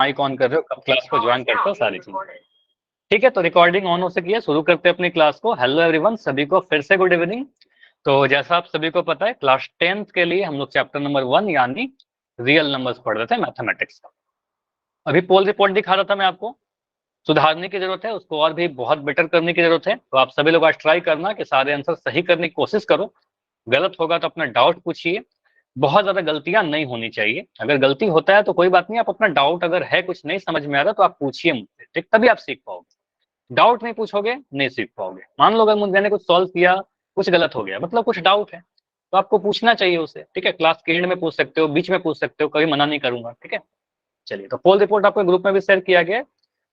Mic on कर रहे हो, कब क्लास को ज्वाइन करते हो, सारी चीजें। ठीक है, तो रिकॉर्डिंग ऑन हो सकी है, शुरू करते हैं अपनी क्लास को। हेलो एवरीवन, सभी को फिर से गुड इवनिंग। तो जैसा आप सभी को पता है, क्लास 10th के लिए हम लोग चैप्टर नंबर 1 यानी रियल नंबर्स पढ़ रहे थे, मैथमेटिक्स का। अभी पोल रिपोर्ट दिखा रहा था मैं आपको। सुधारने की जरूरत है, उसको और भी बहुत बेटर करने की जरूरत है। तो आप सभी लोग आज ट्राई करना कि सारे आंसर सही करने की कोशिश करो। गलत होगा तो अपना डाउट पूछिए। बहुत ज्यादा गलतियां नहीं होनी चाहिए। अगर गलती होता है तो कोई बात नहीं, आप अपना डाउट अगर है, कुछ नहीं समझ में आ रहा तो आप पूछिए मुझसे, ठीक, तभी आप सीख पाओगे। डाउट नहीं पूछोगे नहीं सीख पाओगे। मान लो अगर मैंने कुछ सॉल्व किया, कुछ गलत हो गया, मतलब कुछ डाउट है, तो आपको पूछना चाहिए उसे। ठीक है, क्लास के एंड में पूछ सकते हो, बीच में पूछ सकते हो, कभी मना नहीं करूंगा। ठीक है, चलिए, तो पोल रिपोर्ट आपके ग्रुप में भी शेयर किया गया है,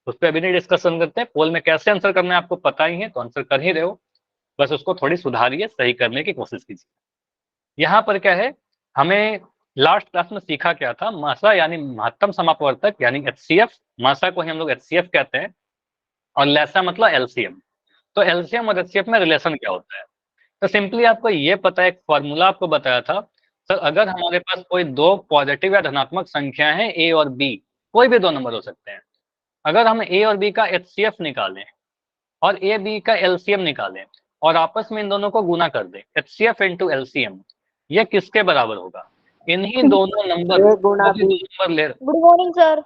उस पर अभी नहीं डिस्कशन करते हैं। पोल में कैसे आंसर करना है आपको पता ही है, तो आंसर कर ही रहे हो, बस उसको थोड़ी सुधारिए, सही करने की कोशिश कीजिए। यहाँ पर क्या है, हमें लास्ट क्लास में सीखा क्या था, मासा यानी महत्तम समापवर्तक यानी एचसीएफ। मासा को ही हम लोग एचसीएफ कहते हैं, और लैसा मतलब एलसीएम। तो एलसीएम और एचसीएफ में रिलेशन क्या होता है? तो सिंपली आपको ये पता है, एक फॉर्मूला आपको बताया था सर, अगर हमारे पास कोई दो पॉजिटिव या धनात्मक संख्या है, ए और बी, कोई भी दो नंबर हो सकते हैं, अगर हम ए और बी का एचसीएफ निकालें और ए बी का एलसीएम निकालें और आपस में इन दोनों को गुना कर दें, एचसीएफ इंटू एलसीएम, ये किसके बराबर होगा? इन्हीं दोनों नंबर, ए गुना जो भी बी। दो नंबर ले, good morning sir.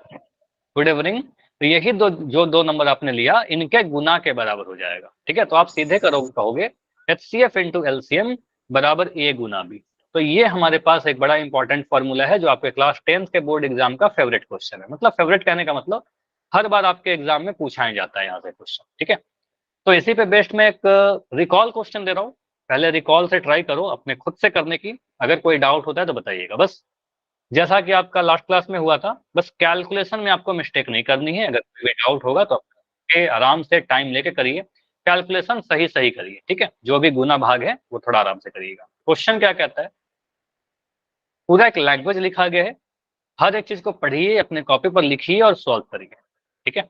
Good evening. तो यही दो, जो दो नंबर आपने लिया, इनके गुना के बराबर हो जाएगा। ठीक है, तो आप सीधे करोगे, कहोगे एचसीएफ इंटू एलसीएम बराबर ए गुना बी। तो ये हमारे पास एक बड़ा इंपॉर्टेंट फॉर्मूला है, जो आपके क्लास 10th के बोर्ड एग्जाम का फेवरेट क्वेश्चन है। मतलब फेवरेट कहने का मतलब हर बार आपके एग्जाम में पूछा ही जाता है यहाँ से क्वेश्चन। ठीक है, तो इसी पे बेस्ड में एक रिकॉल क्वेश्चन दे रहा हूँ। पहले रिकॉल से ट्राई करो अपने खुद से करने की। अगर कोई डाउट होता है तो बताइएगा। बस जैसा कि आपका लास्ट क्लास में हुआ था, बस कैलकुलेशन में आपको मिस्टेक नहीं करनी है। अगर कोई डाउट होगा तो के आराम से टाइम लेके करिए, कैलकुलेशन सही सही करिए। ठीक है, जो भी गुना भाग है वो थोड़ा आराम से करिएगा। क्वेश्चन क्या कहता है, पूरा एक लैंग्वेज लिखा गया है, हर एक चीज को पढ़िए, अपने कॉपी पर लिखिए और सॉल्व करिए। ठीक है,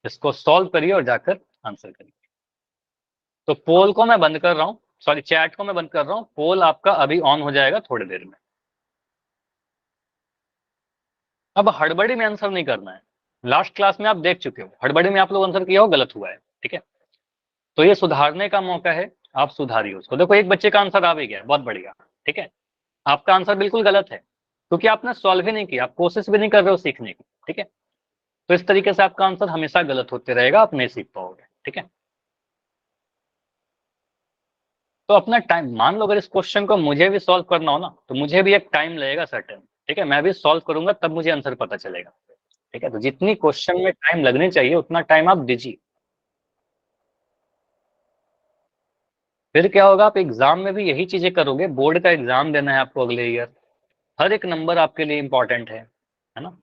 इसको सॉल्व करिए और जाकर आंसर करिए। तो पोल को मैं बंद कर रहा हूँ, सॉरी चैट को मैं बंद कर रहा हूँ। पोल आपका अभी ऑन हो जाएगा थोड़ी देर में। अब हड़बड़ी में आंसर नहीं करना है। लास्ट क्लास में आप देख चुके हो, हड़बड़ी में आप लोग आंसर किया हो, गलत हुआ है। ठीक है, तो ये सुधारने का मौका है, आप सुधारिए उसको। देखो एक बच्चे का आंसर आ भी गया, बहुत बढ़िया। ठीक है, आपका आंसर बिल्कुल गलत है, क्योंकि आपने सॉल्व ही नहीं किया, आप कोशिश भी नहीं कर रहे हो सीखने की। ठीक है, तो इस तरीके से आपका आंसर हमेशा गलत होते रहेगा, आप नहीं सीख पाओगे। ठीक है, तो अपना टाइम, मान लो अगर इस क्वेश्चन को मुझे भी सॉल्व करना हो ना, तो मुझे भी एक टाइम लगेगा सर्टेन। ठीक है, मैं भी सॉल्व करूंगा तब मुझे आंसर पता चलेगा। ठीक है, तो जितनी क्वेश्चन में टाइम लगने चाहिए उतना टाइम आप दीजिए। फिर क्या होगा, आप एग्जाम में भी यही चीजें करोगे। बोर्ड का एग्जाम देना है आपको अगले ईयर, हर एक नंबर आपके लिए इंपॉर्टेंट है ना।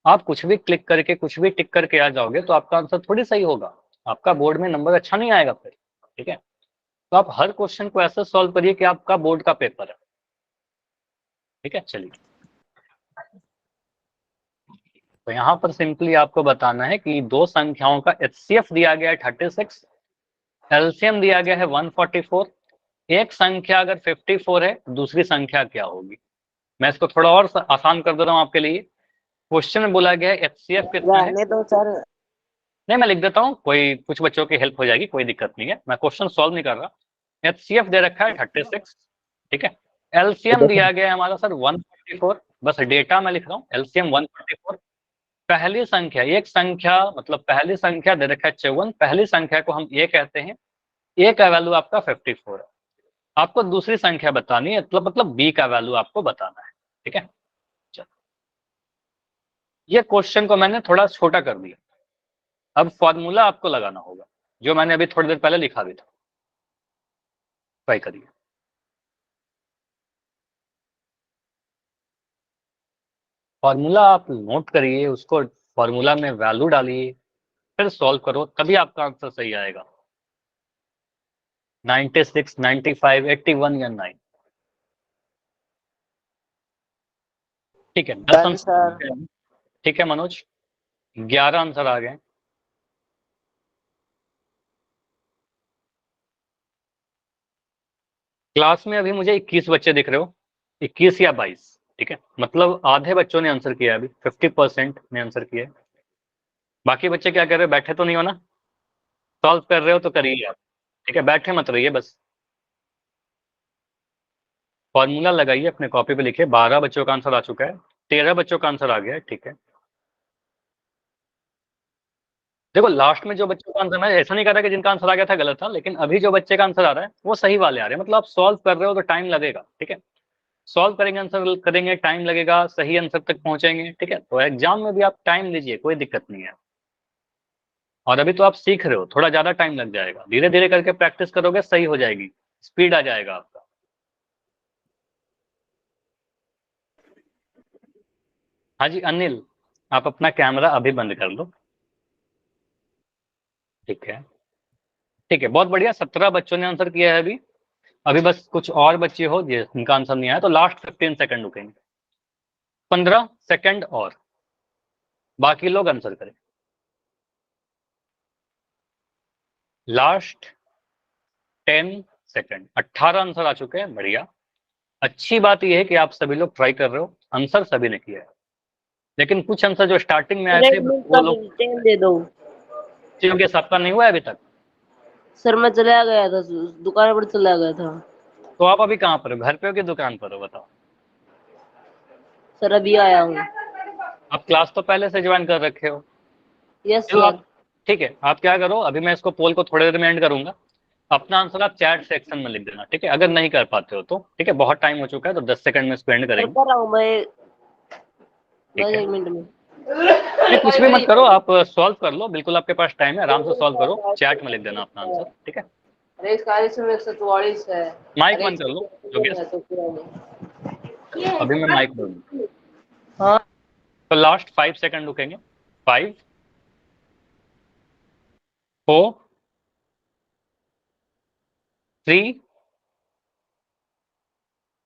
आप कुछ भी क्लिक करके, कुछ भी टिक करके आ जाओगे तो आपका आंसर थोड़ी सही होगा, आपका बोर्ड में नंबर अच्छा नहीं आएगा फिर। ठीक है, तो आप हर क्वेश्चन को ऐसे सॉल्व करिए कि आपका बोर्ड का पेपर है। ठीक है, चलिए, तो यहाँ पर सिंपली आपको बताना है कि दो संख्याओं का एचसीएफ दिया गया है 36, एलसीएम दिया गया है 144। एक संख्या अगर 54 है, दूसरी संख्या क्या होगी? मैं इसको थोड़ा और आसान कर दे रहा हूँ आपके लिए। क्वेश्चन में बोला गया है एचसीएफ कितना है। रहने दो सर। नहीं, मैं लिख देता हूँ, कोई कुछ बच्चों की हेल्प हो जाएगी, कोई दिक्कत नहीं है। मैं क्वेश्चन सॉल्व नहीं कर रहा। एचसीएफ दे रखा है 36। ठीक है, एलसीएम दिया गया है हमारा सर 144। बस डेटा मैं लिख रहा हूँ, एलसीएम 144। पहली संख्या, एक संख्या मतलब पहली संख्या दे रखा है 54, पहली संख्या को हम ए कहते हैं। ए का वैल्यू आपका 54 है। आपको दूसरी संख्या बतानी है, मतलब बी का वैल्यू आपको बताना है। ठीक है, चलो, ये क्वेश्चन को मैंने थोड़ा छोटा कर दिया। अब फॉर्मूला आपको लगाना होगा, जो मैंने अभी थोड़ी देर पहले लिखा भी था। ट्राई करिए। फॉर्मूला आप नोट करिए, उसको फॉर्मूला में वैल्यू डालिए, फिर सॉल्व करो, तभी आपका आंसर सही आएगा। 96, 95, 81 या 9। ठीक है, 10 डन आंसर आ सर। गए। ठीक है मनोज, 11 आंसर आ गए। क्लास में अभी मुझे 21 बच्चे दिख रहे हो, 21 या 22। ठीक है, मतलब आधे बच्चों ने आंसर किया, अभी 50% ने आंसर किया। बाकी बच्चे क्या कर रहे हो, बैठे तो नहीं हो ना, सॉल्व कर रहे हो तो करिए आप, ठीक है, बैठे मत रहिए बस। फॉर्मूला लगाइए, अपने कॉपी पे लिखिए। 12 बच्चों का आंसर आ चुका है, 13 बच्चों का आंसर आ गया है, ठीक है। देखो लास्ट में जो बच्चों का आंसर, मैं ऐसा नहीं कह रहा कि जिनका आंसर आ गया था गलत था, लेकिन अभी जो बच्चे का आंसर आ रहा है वो सही वाले आ रहे हैं। मतलब आप सॉल्व कर रहे हो तो टाइम लगेगा, ठीक है, सॉल्व करेंगे, आंसर करेंगे, टाइम लगेगा, सही आंसर तक पहुंचेंगे, ठीक है। तो एग्जाम में भी आप टाइम लीजिए, कोई दिक्कत नहीं है। और अभी तो आप सीख रहे हो, थोड़ा ज्यादा टाइम लग जाएगा, धीरे धीरे करके प्रैक्टिस करोगे, सही हो जाएगी, स्पीड आ जाएगा आपका। हाँ जी अनिल, आप अपना कैमरा अभी बंद कर लो, ठीक है। ठीक है, बहुत बढ़िया, 17 बच्चों ने आंसर किया है अभी। अभी बस कुछ और बच्चे हो जिनका आंसर नहीं आया, तो लास्ट 15 सेकंड रुकेंगे, 15 सेकंड और बाकी लोग आंसर करें। लास्ट 10 सेकंड, 18 आंसर आ चुके हैं, बढ़िया। अच्छी बात यह है कि आप सभी लोग ट्राई कर रहे हो, आंसर सभी ने किया है, लेकिन कुछ आंसर जो स्टार्टिंग में आए सर थे एक मिनट वो का लोग, टाइम दे दो। क्योंकि सबका नहीं हुआ है अभी तक। सर मैं चला गया था, दुकान पर चला गया था। तो आप अभी कहाँ पर हो, घर पे हो कि दुकान पर हो, बताओ। सर अभी आया हूँ। आप क्लास तो पहले से ज्वाइन कर रखे हो। यस चलो सर। आप, ठीक है, आप क्या करो, अभी मैं इसको पोल को थोड़ी देर में एंड करूंगा, अपना आंसर आप चैट सेक्शन में लिख देना, ठीक है, अगर नहीं कर पाते हो तो, ठीक है, बहुत टाइम हो चुका है, तो 10 सेकंड में इसको एंड सर करेंगे, कर रहा हूँ मैं, ठीक बस है। 1 मिनट में। नहीं कुछ भी मत करो, आप सॉल्व कर लो, बिल्कुल आपके पास टाइम है, आराम से सॉल्व करो, चैट में लिख देना अपना आंसर, ठीक है। अरे इसका इसमें 144 है। माइक अरे बंद कर लो, योगेश, तो अभी मैं माइक बंद। हाँ तो लास्ट 5 सेकंड रुकेंगे, 5, 4, 3,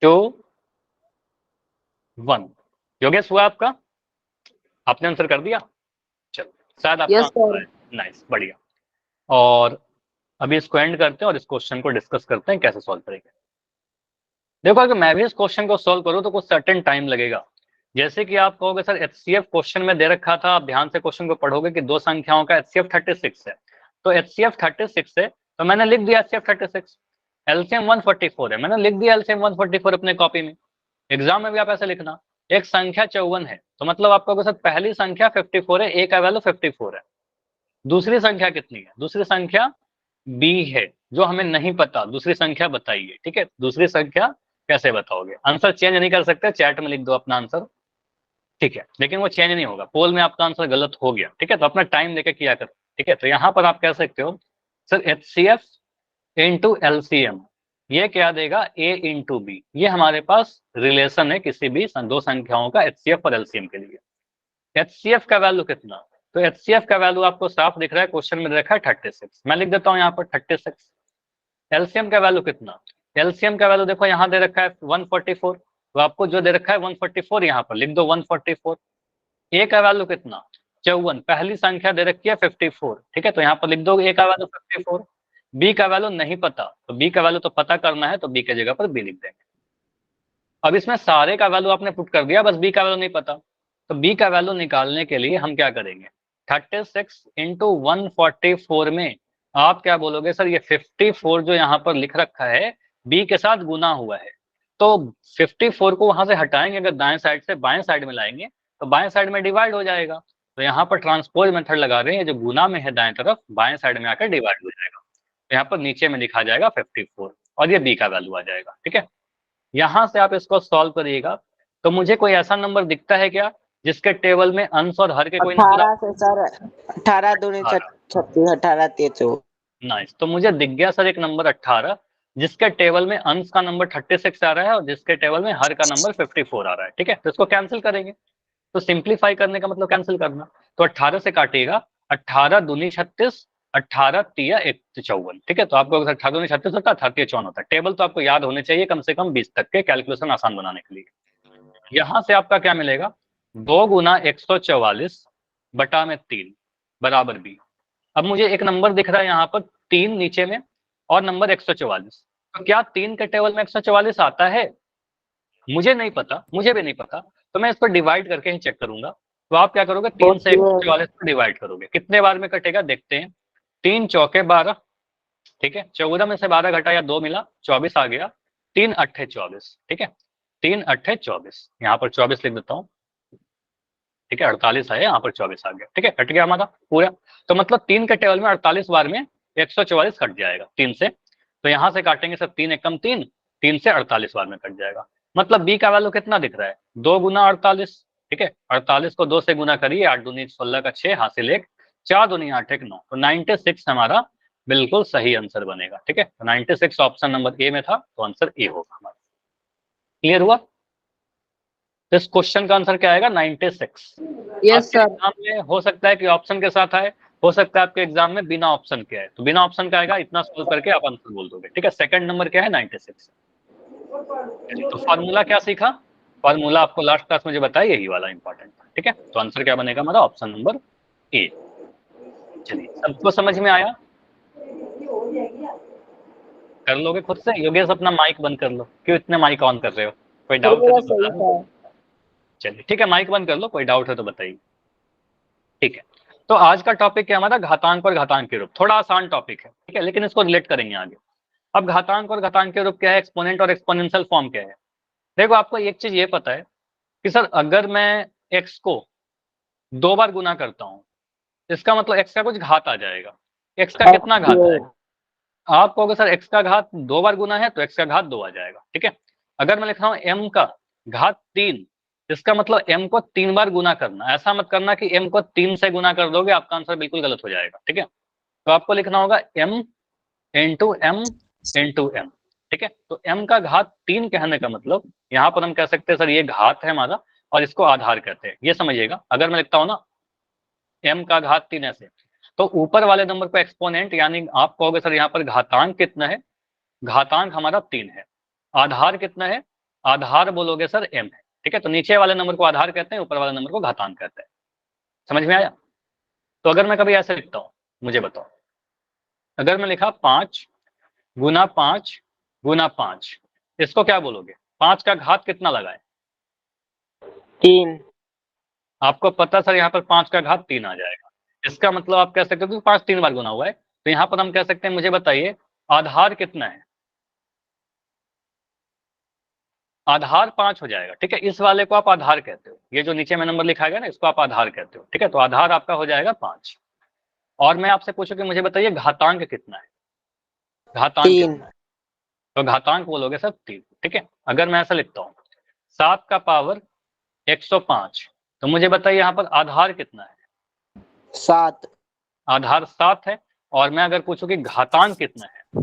2, 1। योगेश हुआ आपका, आपने आंसर कर दिया, चलो, शायद आपका यस आंसर सर। आया, नाइस, बढ़िया। और अभी इसको एंड करते हैं और इस क्वेश्चन को डिस्कस करते हैं कैसे सॉल्व करेंगे। देखो अगर मैं भी इस क्वेश्चन को सॉल्व करूं तो कुछ सर्टेन टाइम लगेगा। जैसे कि आप कहोगे सर एचसीएफ क्वेश्चन में दे रखा था, आप ध्यान से क्वेश्चन को पढ़ोगे कि दो संख्याओं का एचसीएफ 36 है, तो एचसीएफ 36 है, तो मैंने लिख दिया एचसीएफ 36। एलसीएम 144 है, मैंने लिख दिया एलसीएम 144 अपने कॉपी में। एग्जाम में भी आप ऐसे लिखना, एक संख्या 54 है, तो मतलब आप कहोगे सर पहली संख्या 54 है, ए का वैल्यू 54 है। दूसरी संख्या कितनी है, दूसरी संख्या बी है, जो हमें नहीं पता, दूसरी संख्या बताइए, ठीक है। दूसरी संख्या कैसे बताओगे, आंसर चेंज नहीं कर सकते, चैट में लिख दो अपना आंसर, ठीक है, लेकिन वो चेंज नहीं होगा, पोल में आपका आंसर गलत हो गया, ठीक है, तो अपना टाइम लेके किया करो, ठीक है। तो यहां पर आप कह सकते हो sir H C F into LCM, ये क्या देगा, ए इंटू बी, ये हमारे पास रिलेशन है किसी भी दो संख्याओं का एचसीएफ और एलसीएम के लिए। एचसीएफ का वैल्यू कितना, तो एचसीएफ का वैल्यू आपको साफ दिख रहा है, क्वेश्चन में रखा है 36, मैं लिख देता हूँ यहाँ पर 36। एलसीएम का वैल्यू कितना, एलसीएम का वैल्यू देखो यहाँ दे रखा है 144, तो आपको जो दे रखा है 144 यहाँ पर लिख दो 144। ए का वैल्यू कितना, 54, पहली संख्या दे रखी है 54, ठीक है, तो यहाँ पर लिख दो ए का वैल्यू 54। बी का वैल्यू नहीं पता, तो बी का वैल्यू तो पता करना है, तो बी की जगह पर बी लिख देंगे। अब इसमें सारे का वैल्यू आपने पुट कर दिया, बस बी का वैल्यू नहीं पता, तो बी का वैल्यू निकालने के लिए हम क्या करेंगे, 36 इंटू 144 में आप क्या बोलोगे सर ये 54 जो यहाँ पर लिख रखा है बी के साथ गुना हुआ है, तो 54 को वहां से हटाएंगे, अगर दाएं साइड से बाएं साइड में लाएंगे तो बाएं साइड में डिवाइड हो जाएगा, तो यहाँ पर ट्रांसपोज मेथड लगा रहे हैं, जो गुना में है दाएं तरफ, बाएं साइड में आकर डिवाइड हो जाएगा, तो यहाँ पर नीचे में लिखा जाएगा 54 और ये बी का वैल्यू आ जाएगा, ठीक है। यहां से आप इसको सॉल्व करिएगा, तो मुझे कोई ऐसा नंबर दिखता है क्या जिसके टेबल में अंश और हर के कोई नंबर 18 से सर, 18 दूनी आ रहा, 36, 18 तेचो। नाइस, तो मुझे दिख गया सर एक नंबर 18, जिसके टेबल में अंश का नंबर 36 आ रहा है और जिसके टेबल में हर का नंबर 54 आ रहा है, ठीक है, तो इसको कैंसिल करेंगे, तो सिंप्लीफाई करने का मतलब कैंसिल करना, तो 18 से काटिएगा, 18 दूनी 36, 18 तिया 54, ठीक है, तो आपको अगर 18 दूनी 36 होता है, 18 54 होता है, टेबल तो आपको याद होने चाहिए कम से कम 20 तक के, कैलकुलेशन आसान बनाने के लिए। यहां से आपका क्या मिलेगा, 2 गुना 144 बटा में 3 बराबर बी। अब मुझे एक नंबर दिख रहा है यहाँ पर 3 नीचे में और नंबर 144, तो क्या 3 के टेबल में 144 आता है, मुझे नहीं पता, मुझे भी नहीं पता, तो मैं इसको डिवाइड करके ही चेक करूंगा। तो आप क्या करोगे, 3 से 144 को डिवाइड करोगे, कितने बार में कटेगा देखते हैं। 3 चौके 12, ठीक है, 14 में से 12 घटाया 2 मिला, 24 आ गया। 3 अट्ठे 24, ठीक है, 3 अट्ठे 24, यहाँ पर 24 लिख देता हूँ, ठीक है, 48 आया, यहाँ पर 24 आ गया, ठीक है, कट गया हमारा पूरा। तो मतलब 3 के टेबल में 48 बार में 144 कट जाएगा 3 से। तो यहाँ से काटेंगे सर, 3 एकम 3, 3 से 48 बार में कट जाएगा। मतलब बी का वैल्यू कितना दिख रहा है, 2 गुना 48, ठीक है, 48 को 2 से गुना करिए, 8 दूनी 16 का 6 हासिल 1, 4 दूनी 8 1 9, तो 96 हमारा बिल्कुल सही आंसर बनेगा, ठीक है। तो 96 ऑप्शन नंबर ए में था, तो आंसर ए होगा हमारा। क्लियर हुआ। तो इस क्वेश्चन का आंसर क्या आएगा, 96। यस आपके सर। एग्जाम में हो सकता है कि ऑप्शन के साथ आए, हो सकता है आपके एग्जाम में बिना ऑप्शन के आए, तो बिना ऑप्शन का आएगा, इतना सोल्व करके आप आंसर बोल दोगे, ठीक है। सेकंड नंबर क्या है, 96। तो फॉर्मूला क्या सीखा, फॉर्मूला आपको लास्ट क्लास में जो बताया यही वाला इंपॉर्टेंट था, ठीक है। तो आंसर क्या बनेगा हमारा, ऑप्शन नंबर ए। चलिए, सबको समझ में आया, कर लोगे खुद से। योगेश अपना माइक बंद कर लो, क्यों इतने माइक ऑन कर रहे हो, कोई सर डाउट है मेरा तो सही बता दो। था। चलिए ठीक है, माइक बंद कर लो, कोई डाउट है तो बताइए, ठीक है। तो आज का टॉपिक है हमारा घातांक और घातांक के रूप, थोड़ा आसान टॉपिक है, ठीक है, लेकिन इसको रिलेट करेंगे आगे। अब घातांक और घातांक के रूप क्या है, एक्सपोनेंट और एक्सपोनेंशियल फॉर्म क्या है। देखो, आपको एक चीज ये पता है कि सर अगर मैं एक्स को 2 बार गुना करता हूं, इसका मतलब एक्स का कुछ घात आ जाएगा। एक्स का कितना घात आएगा, आप कहोगे सर एक्स का घात 2 बार गुना है, तो एक्स का घात 2 आ जाएगा, ठीक है। अगर मैं लिख रहा हूं एम का घात 3, इसका मतलब एम को 3 बार गुना करना। ऐसा मत करना कि एम को 3 से गुना कर दोगे, आपका आंसर बिल्कुल गलत हो जाएगा, ठीक है। तो आपको लिखना होगा M into M into M, ठीक है। तो एम का घात 3 कहने का मतलब यहां पर हम कह सकते हैं सर ये घात है हमारा, और इसको आधार कहते हैं, ये समझिएगा। अगर मैं लिखता हूं ना एम का घात 3 ऐसे, तो ऊपर वाले नंबर को एक्सपोनेंट, यानी आप कहोगे सर यहाँ पर घातांक कितना है, घातांक हमारा 3 है। आधार कितना है, आधार बोलोगे सर एम है, ठीक है। तो नीचे वाले नंबर को आधार कहते हैं, ऊपर वाले नंबर को घातांक कहते हैं। समझ में आया। तो अगर मैं कभी ऐसे लिखता हूं, मुझे बताओ, अगर मैं लिखा 5 गुना 5 गुना 5, इसको क्या बोलोगे, 5 का घात कितना लगाए। 3। आपको पता सर यहाँ पर 5 का घात 3 आ जाएगा। इसका मतलब आप कह सकते हो कि 5 3 बार गुना हुआ है, तो यहाँ पर हम कह सकते हैं, मुझे बताइए आधार कितना है, आधार 5 हो जाएगा, ठीक है। इस वाले को आप आधार कहते हो, ये जो नीचे में नंबर लिखा गया ना, इसको आप आधार कहते हो, ठीक है। तो आधार आपका हो जाएगा 5। और मैं आपसे पूछूं कि मुझे बताइए घातांक कितना है, घातांक 3। कितना है, तो घातांक बोलोगे सर 3, ठीक है। अगर मैं ऐसा लिखता हूँ 7 का पावर 105, तो मुझे बताइए यहाँ पर आधार कितना है, 7। आधार 7 है। और मैं अगर पूछूं कि घातांक कितना है,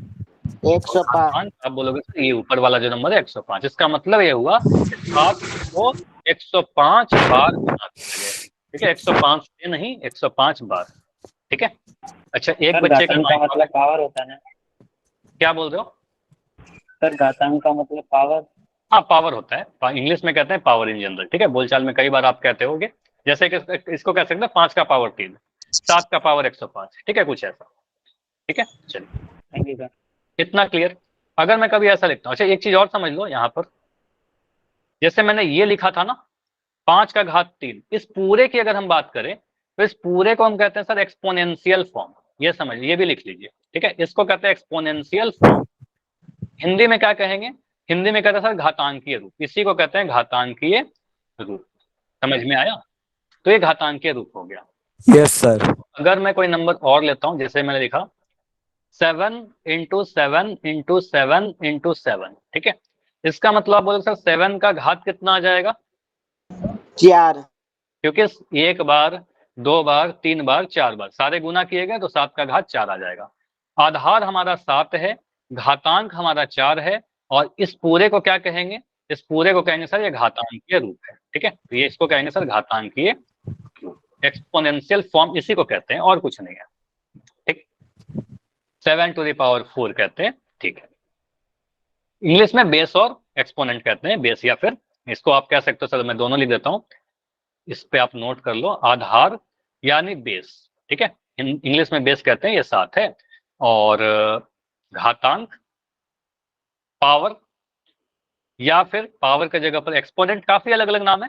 तो 105। घातांक आप बोलोगे सर ये ऊपर वाला जो नंबर है 105। इसका मतलब ये हुआ कि 7 को 105 बार गुना किया गया, ठीक है, 105 से नहीं 105 बार, ठीक है। अच्छा, एक सर बच्चे का घातांक का माइक ऑफ है, मतलब पावर होता है ना। क्या बोल रहे हो। सर घातांक का मतलब पावर। हाँ, पावर होता है, इंग्लिश में कहते हैं पावर इन जनरल, ठीक है। बोलचाल में कई बार आप कहते होगे, जैसे कि इसको कह सकते हैं 5 का पावर 3, 7 का पावर 105, ठीक है, कुछ ऐसा, ठीक है। चलिए, थैंक यू सर। इतना क्लियर। अगर मैं कभी ऐसा लिखता हूँ, अच्छा एक चीज और समझ लो यहाँ पर, जैसे मैंने ये लिखा था ना 5 का घात 3, इस पूरे की अगर हम बात करें, तो इस पूरे को हम कहते हैं सर एक्सपोनेंशियल फॉर्म। ये समझ, ये भी लिख लीजिए, ठीक है, इसको कहते हैं एक्सपोनेंशियल फॉर्म। हिंदी में क्या कहेंगे, हिंदी में कहते हैं सर घातांकीय रूप, इसी को कहते हैं घातांकीय रूप। समझ में आया। तो ये घातांकीय रूप हो गया। Yes sir. अगर मैं कोई नंबर और लेता हूं, जैसे मैंने लिखा 7 × 7 × 7 × 7, ठीक है। इसका मतलब आप बोलोगे सर 7 का घात कितना आ जाएगा, 4। क्योंकि 1 बार 2 बार 3 बार 4 बार सारे गुना किए गए, तो 7 का घात 4 आ जाएगा। आधार हमारा 7 है, घातांक हमारा 4 है, और इस पूरे को क्या कहेंगे, इस पूरे को कहेंगे सर ये घातांकीय रूप है, ठीक है। तो ये इसको कहेंगे सर घातांकीय रूप, एक्सपोनेंशियल फॉर्म इसी को कहते हैं, और कुछ नहीं है, ठीक। 7⁴ कहते हैं, ठीक है। इंग्लिश में बेस और एक्सपोनेंट कहते हैं, बेस या फिर इसको आप कह सकते हो, सर मैं दोनों लिख देता हूं, इस पे आप नोट कर लो, आधार यानी बेस, ठीक है। इंग्लिश में बेस कहते हैं, ये 7 है, और घातांक पावर या फिर पावर की जगह पर एक्सपोनेंट, काफी अलग अलग नाम है।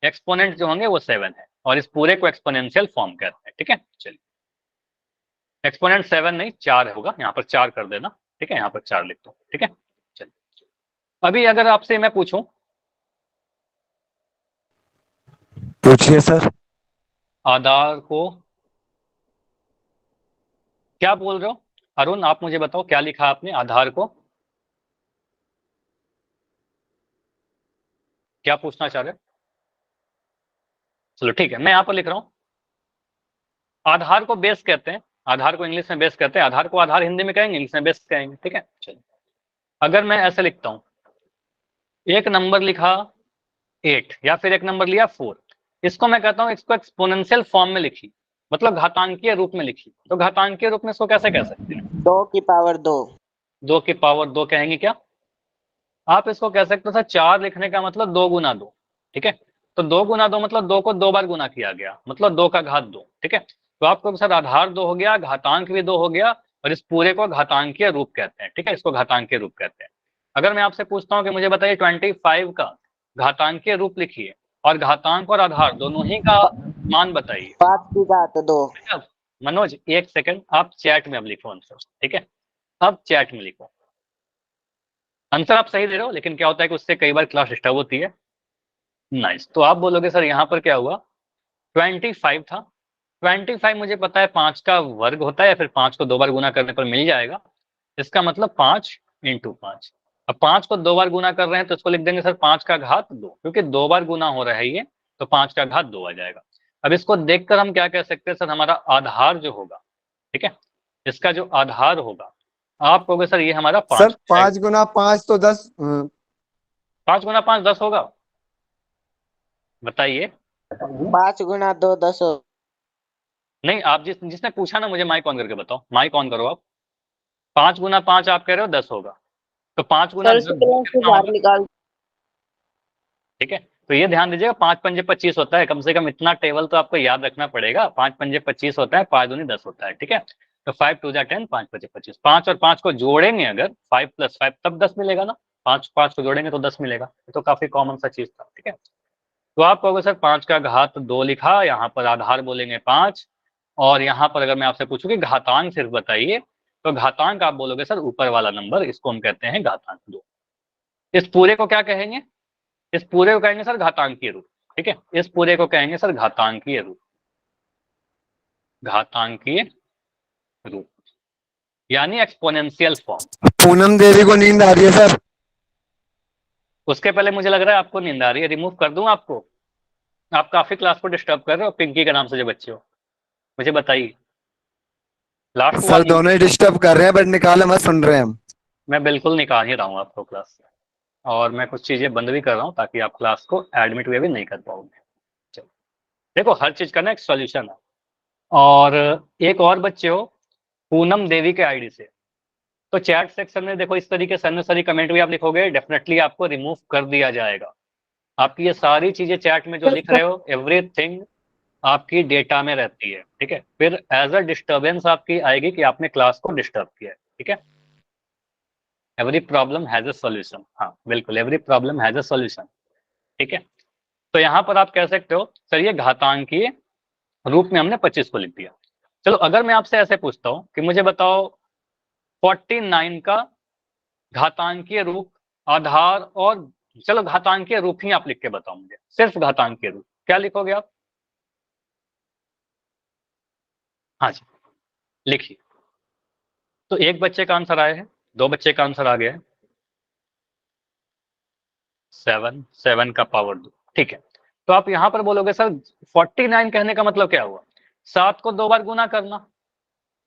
एक्सपोनेंट जो होंगे वो 7 है और इस पूरे को एक्सपोनेंशियल फॉर्म कहते हैं। ठीक है, चलिए एक्सपोनेंट 7 नहीं 4 होगा, यहाँ पर 4 कर देना। ठीक है, यहाँ पर 4 लिख दो। ठीक है, चलिए अभी अगर आपसे मैं पूछूं, पूछिए सर। आधार को क्या बोल रहे हो? अरुण आप मुझे बताओ क्या लिखा आपने आधार को, क्या पूछना चाह रहे हो? चलो ठीक है, मैं यहाँ पर लिख रहा हूँ आधार को बेस कहते हैं। आधार को इंग्लिश में बेस कहते हैं, आधार को आधार हिंदी में कहेंगे, इंग्लिश में बेस कहेंगे। ठीक है, चलिए अगर मैं ऐसे लिखता हूँ, एक नंबर लिखा 8 या फिर एक नंबर लिया 4, इसको मैं कहता हूँ इसको एक्सपोनेंशियल फॉर्म में लिखी, मतलब घातांकीय रूप में लिखी। तो घातांकीय रूप में इसको कैसे कह सकते हैं? 2 की पावर 2। 2 की पावर 2 कहेंगे क्या? आप इसको कह सकते हो सर 4 लिखने का मतलब 2 गुना 2। ठीक है, तो 2 गुना 2 मतलब 2 को 2 बार गुना किया गया, मतलब 2 का घात 2। ठीक है, तो आपको सर आधार 2 हो गया, घातांक भी 2 हो गया, और इस पूरे को घातांकीय रूप कहते हैं। ठीक है, इसको घातांकीय रूप कहते हैं। अगर मैं आपसे पूछता हूँ कि मुझे बताइए 25 का घातांकीय रूप लिखिए और घातांक और आधार दोनों ही का मान बताइए। 5 की घात 2। मनोज एक सेकंड, आप चैट में अब लिखो आंसर। ठीक है, अब चैट में लिखो आंसर। आप सही दे रहे हो, लेकिन क्या होता है कि उससे कई बार क्लास डिस्टर्ब होती है। नाइस, तो आप बोलोगे सर यहाँ पर क्या हुआ, 25 था। 25 मुझे पता है 5 का वर्ग होता है, या फिर 5 को 2 बार गुना करने पर मिल जाएगा। इसका मतलब 5 × 5। अब 5 को 2 बार गुना कर रहे हैं तो इसको लिख देंगे सर 5 का घात 2, क्योंकि 2 बार गुना हो रहा है ये, तो 5 का घात 2 आ जाएगा। अब इसको देखकर हम क्या कह सकते हैं सर, हमारा आधार जो होगा, ठीक है, इसका जो आधार होगा, आप कहोगे सर ये हमारा 5 सर 5 गुना 5 तो 10। 5 गुना 5 10 होगा, बताइए। 5 गुना 2 10 हो। नहीं, आप जिसने पूछा ना, मुझे माइक ऑन करके बताओ, माइक ऑन करो आप। 5 गुना 5 आप कह रहे हो 10 होगा, तो 5 गुना सर 10 उसको क्लास से कितना बाहर होगा? निकाल। ठीक है, तो ये ध्यान दीजिएगा 5 पंजे 25 होता है, कम से कम इतना टेबल तो आपको याद रखना पड़ेगा। 5 पंजे 25 होता है, 5 दूनी 10 होता है। ठीक है, तो 5 2 जा 10, 5 पंजे 25। 5 और 5 को जोड़ेंगे अगर 5 + 5 तब 10 मिलेगा ना, 5 5 को जोड़ेंगे तो 10 मिलेगा। तो काफी कॉमन सा चीज था। ठीक है, तो आप कहोगे सर 5 का घात 2 लिखा, यहाँ पर आधार बोलेंगे 5, और यहाँ पर अगर मैं आपसे पूछूं कि घातांक सिर्फ बताइए, तो घातांक आप बोलोगे सर ऊपर वाला नंबर, इसको हम कहते हैं घातांक 2। इस पूरे को क्या कहेंगे? इस पूरे को कहेंगे सर घातांकीय रूप। ठीक है, इस पूरे को कहेंगे सर घातांकीय रूप, घातांकीय रूप यानी एक्सपोनेंशियल फॉर्म। पूनम देवी को नींद आ रही है सर। उसके पहले मुझे लग रहा है आपको नींद आ रही है, रिमूव कर दूं आपको? आप काफी क्लास को डिस्टर्ब कर रहे हो, पिंकी के नाम से जो बच्चे हो, मुझे बताइए। लास्ट सर वार्निंग, दोनों ही डिस्टर्ब कर रहे हैं, बट निकाले मत, सुन रहे हैं हम। मैं बिल्कुल निकाल ही रहा हूँ आपको क्लास से, और मैं कुछ चीजें बंद भी कर रहा हूँ ताकि आप क्लास को एडमिट हुए भी नहीं कर पाओगे। चलो देखो, हर चीज का ना एक सॉल्यूशन है। और एक और बच्चे हो पूनम देवी के आईडी से, तो चैट सेक्शन में देखो इस तरीके से अननेसेसरी कमेंट भी आप लिखोगे, डेफिनेटली आपको रिमूव कर दिया जाएगा। आपकी ये सारी चीजें चैट में जो लिख रहे हो, एवरीथिंग आपकी डेटा में रहती है। ठीक है, फिर एज अ डिस्टर्बेंस आपकी आएगी कि आपने क्लास को डिस्टर्ब किया है। ठीक है, every problem has a solution. हाँ बिल्कुल, every problem has a solution. ठीक है, तो यहाँ पर आप कह सकते हो सर ये घातांकीय रूप में हमने 25 को लिख दिया। चलो अगर मैं आपसे ऐसे पूछता हूँ कि मुझे बताओ 49 का घातांकीय रूप, आधार और, चलो घातांकीय रूप ही आप लिख के बताओ मुझे, सिर्फ घातांकीय रूप, क्या लिखोगे आप? हाँ जी, लिखिए। तो एक बच्चे का आंसर आया है, 2 बच्चे का आंसर आ गया है 7, 7 का पावर 2। ठीक है, तो आप यहां पर बोलोगे सर 49 कहने का मतलब क्या हुआ? 7 को 2 बार गुना करना।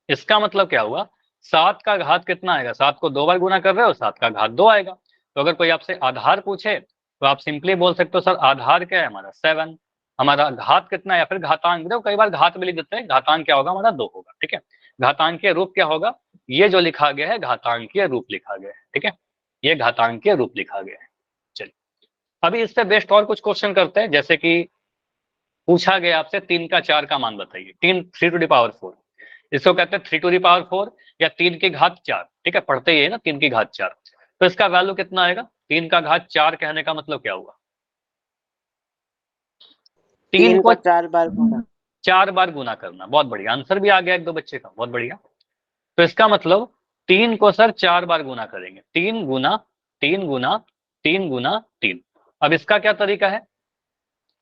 इसका मतलब क्या हुआ? 7 का घात कितना आएगा? 7 को 2 बार गुना कर रहे हो, 7 का घात 2 आएगा। तो अगर कोई आपसे आधार पूछे तो आप सिंपली बोल सकते हो सर आधार क्या है हमारा 7, हमारा घात कितना है, या फिर घातांक। देखो कई बार घात भी लिख देते हैं, घातांक क्या होगा हमारा 2 होगा। ठीक है, घातांकीय रूप क्या होगा? ये जो लिखा गया है घातांकीय रूप लिखा गया है। ठीक है, ये घातांकीय रूप लिखा गया है। चलिए अभी इससे बेस्ट और कुछ क्वेश्चन करते हैं, जैसे कि पूछा गया आपसे 3 का 4 का मान बताइए, 3 3 इसको कहते हैं 3 4 या 3 की घात 4। ठीक है, पढ़ते ही है ना 3 की घात 4, तो इसका वैल्यू कितना आएगा? 3 का घात 4 कहने का मतलब क्या हुआ? 3 3 को को 4 बार गुना। 4 बार गुना करना। बहुत बढ़िया, आंसर भी आ गया एक दो बच्चे का, बहुत बढ़िया। तो इसका मतलब 3 को सर 4 बार गुना करेंगे, 3 गुना 3 गुना 3 गुना 3। अब इसका क्या तरीका है?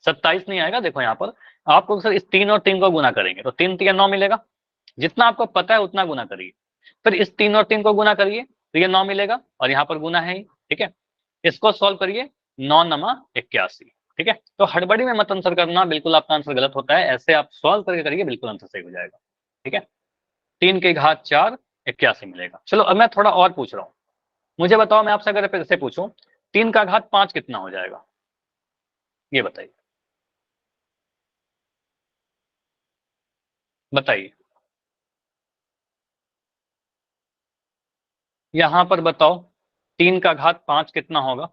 27 नहीं आएगा, देखो यहाँ पर आपको सर इस 3 और 3 को गुना करेंगे तो 3 3 9 मिलेगा। जितना आपको पता है उतना गुना करिए, फिर इस 3 और 3 को गुना करिए तो ये 9 मिलेगा, और यहाँ पर गुना है ही, ठीक है। इसको सॉल्व करिए, 9 नमा 81, ठीक है। तो हड़बड़ी में मत आंसर करना, बिल्कुल आपका आंसर गलत होता है। ऐसे आप सॉल्व करके करिए, बिल्कुल आंसर सही हो जाएगा, ठीक है। 3 के घात 4 81 मिलेगा। चलो अब मैं थोड़ा और पूछ रहा हूँ, मुझे बताओ, मैं आपसे अगर फिर से पूछूं 3 का घात 5 कितना हो जाएगा, ये बताइए, बताइए यहां पर बताओ, 3 का घात 5 कितना होगा?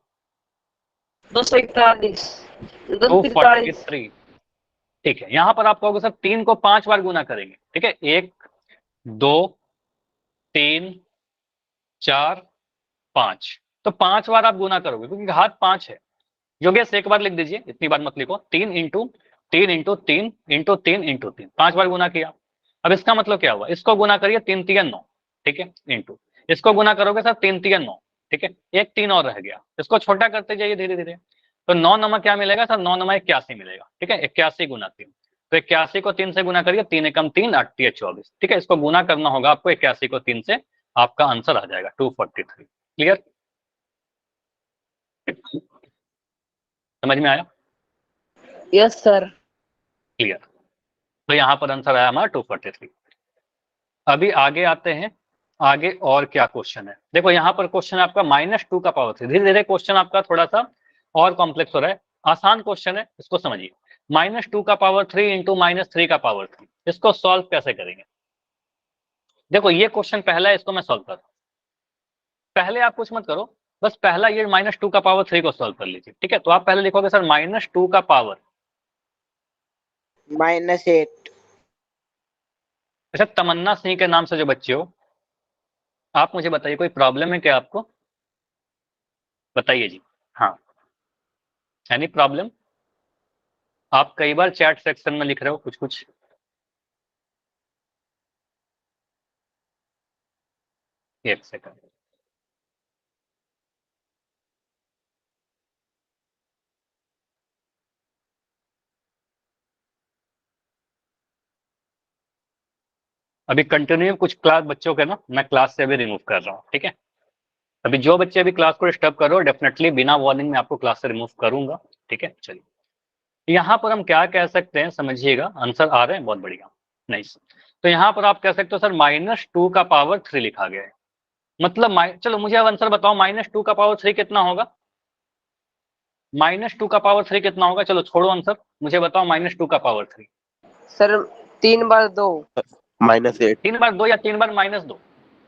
241 243। 243, ठीक है। यहां पर आप कहोगे सर 3 को 5 बार गुना करेंगे, ठीक है, 1 2 3 4 5, तो 5 बार आप गुना करोगे क्योंकि घात 5 है। योगेश एक बार लिख दीजिए, इतनी बार मत लिखो, 3 इंटू 3 इंटू 3 इंटू 3 इंटू 3, 5 बार गुना किया। अब इसका मतलब क्या हुआ? इसको गुना करिए, 3 3 9, ठीक है, इंटू इसको गुना करोगे सर 3 3 9, ठीक है, एक 3 और रह गया, इसको छोटा करते जाइए धीरे धीरे। तो 9 नमक क्या मिलेगा सर? 9 नमक 81 मिलेगा, ठीक है, 81 गुना 3। तो 81 को 3 से गुना करिए, 3 एकम 3 8 3 24, ठीक है। इसको गुना करना होगा आपको 81 को 3 से, आपका आंसर आ जाएगा 243। क्लियर? समझ में आया? Yes sir. क्लियर। तो यहाँ पर आंसर आया हमारा 243। अभी आगे आते हैं, आगे और क्या क्वेश्चन है? देखो यहाँ पर क्वेश्चन है आपका -2 का पावर 3। धीरे धीरे क्वेश्चन आपका थोड़ा सा और कॉम्प्लेक्स हो रहा है। आसान क्वेश्चन है, इसको समझिए। -2 का पावर 3 इंटू -3 का पावर 3, इसको सॉल्व कैसे करेंगे? देखो ये क्वेश्चन पहला है, इसको मैं सॉल्व कर रहा हूँ। पहले आप कुछ मत करो, बस पहला ये -2 का पावर 3 को सॉल्व कर लीजिए, ठीक है। तो आप पहले लिखोगे सर -2 का पावर -8। अच्छा, तमन्ना सिंह के नाम से जो बच्चे हो, आप मुझे बताइए कोई प्रॉब्लम है क्या आपको? बताइए जी। हाँ, एनी प्रॉब्लम? आप कई बार चैट सेक्शन में लिख रहे हो कुछ कुछ। एक सेकंड, अभी कंटिन्यू कुछ क्लास बच्चों के ना मैं क्लास से अभी रिमूव कर रहा हूँ, ठीक है। अभी जो बच्चे अभी क्लास को डिस्टर्ब कर रहे हो, डेफिनेटली बिना वार्निंग में आपको क्लास से रिमूव करूंगा, ठीक है। चलिए, यहाँ पर हम क्या कह सकते हैं, समझिएगा, आंसर आ रहे हैं, बहुत बढ़िया, नाइस। तो यहाँ पर आप कह सकते हो सर -2 का पावर 3 लिखा गया है, मतलब चलो मुझे अब आंसर बताओ, -2 का पावर 3 कितना होगा? -2 का पावर 3 कितना होगा? चलो छोड़ो आंसर, मुझे बताओ -2 का पावर 3। सर 3 बार 2। -8। 3 बार 2 या 3 बार -2?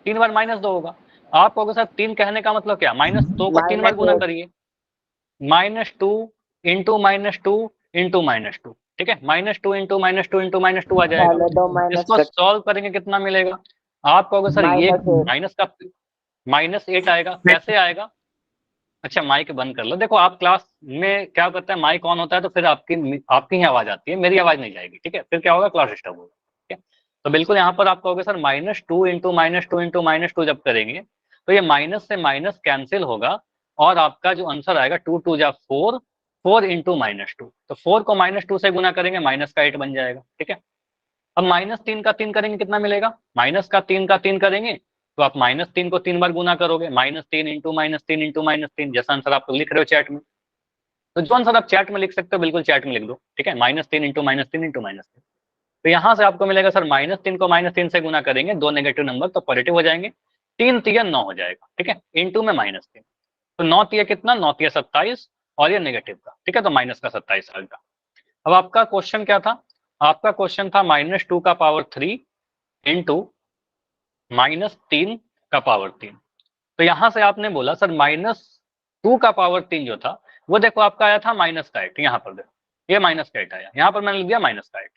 3 बार -2 होगा। आप कहोगे सर 3 कहने का मतलब क्या? -2 को 3 बार गुना करिए, -2 इंटू -2 इंटू -2, ठीक है, -2 इंटू -2 इंटू -2 आ जाएगा। पहले 2 माइनस इसको कर। सॉल्व करेंगे कितना मिलेगा? आप कहोगे सर ये -8। माइनस का -8 आएगा, कैसे आएगा? अच्छा माइक बंद कर लो। देखो आप क्लास में क्या करते हैं, माइक ऑन होता है तो फिर आपकी ही आवाज आती है, मेरी आवाज नहीं जाएगी, ठीक है, फिर क्या होगा, क्लास डिस्टर्ब होगा, ठीक है। तो बिल्कुल यहाँ पर आप कहोगे सर -2 इंटू -2 इंटू -2 जब करेंगे तो ये माइनस से माइनस कैंसिल होगा, और आपका जो आंसर आएगा 2 2 जा 4, 4 इंटू -2, तो 4 को -2 से गुना करेंगे, माइनस का 8 बन जाएगा, ठीक है। अब -3 का 3 करेंगे, कितना मिलेगा? माइनस का 3 का 3 करेंगे तो आप -3 को 3 बार गुना करोगे, -3 इंटू -3 इंटू -3, जैसा आंसर आप लिख रहे हो चैट में। तो जो आंसर आप चैट में लिख सकते हो बिल्कुल चैट में लिख दो, ठीक है, -3 इंटू -3 इंटू -3। तो यहाँ से आपको मिलेगा सर -3 को -3 से गुना करेंगे, दो नेगेटिव नंबर तो पॉजिटिव हो जाएंगे, 3 3 9 हो जाएगा, ठीक है, इंटू में -3, तो 9 3 कितना, 9 3 27, और ये नेगेटिव का, ठीक है, तो माइनस का 27 आ गया। अब आपका क्वेश्चन क्या था? आपका क्वेश्चन था -2 का पावर 3 इंटू -3 का पावर 3। तो यहां से आपने बोला सर -2 का पावर 3 जो था वो देखो आपका आया था माइनस का 8, यहाँ पर देखो ये माइनस का 8 आया, यहाँ पर मैंने लिख दिया माइनस का 8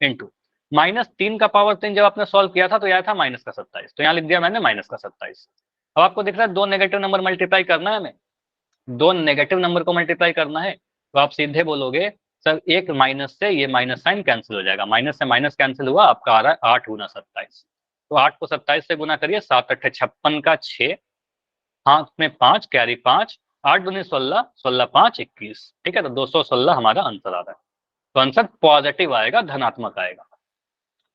इंटू -3 का पावर 3 जब आपने सॉल्व किया था तो आया था माइनस का 27, तो यहाँ लिख दिया मैंने माइनस का 27। अब आपको दिख रहा है दो नेगेटिव नंबर मल्टीप्लाई करना है हमें, दो नेगेटिव नंबर को मल्टीप्लाई करना है तो आप सीधे बोलोगे सर एक माइनस से ये माइनस साइन कैंसिल हो जाएगा, माइनस से माइनस कैंसिल हुआ, आपका आ रहा है 8 गुना 27। तो 8 को 27 से गुना करिए, 7 अट्ठे 56 का 6, हाथ में 5 कैरी 5, 8 दूनी 16, 16 5 21। ठीक है, तो 216 हमारा आंसर आ रहा है। तो आंसर पॉजिटिव आएगा, धनात्मक आएगा।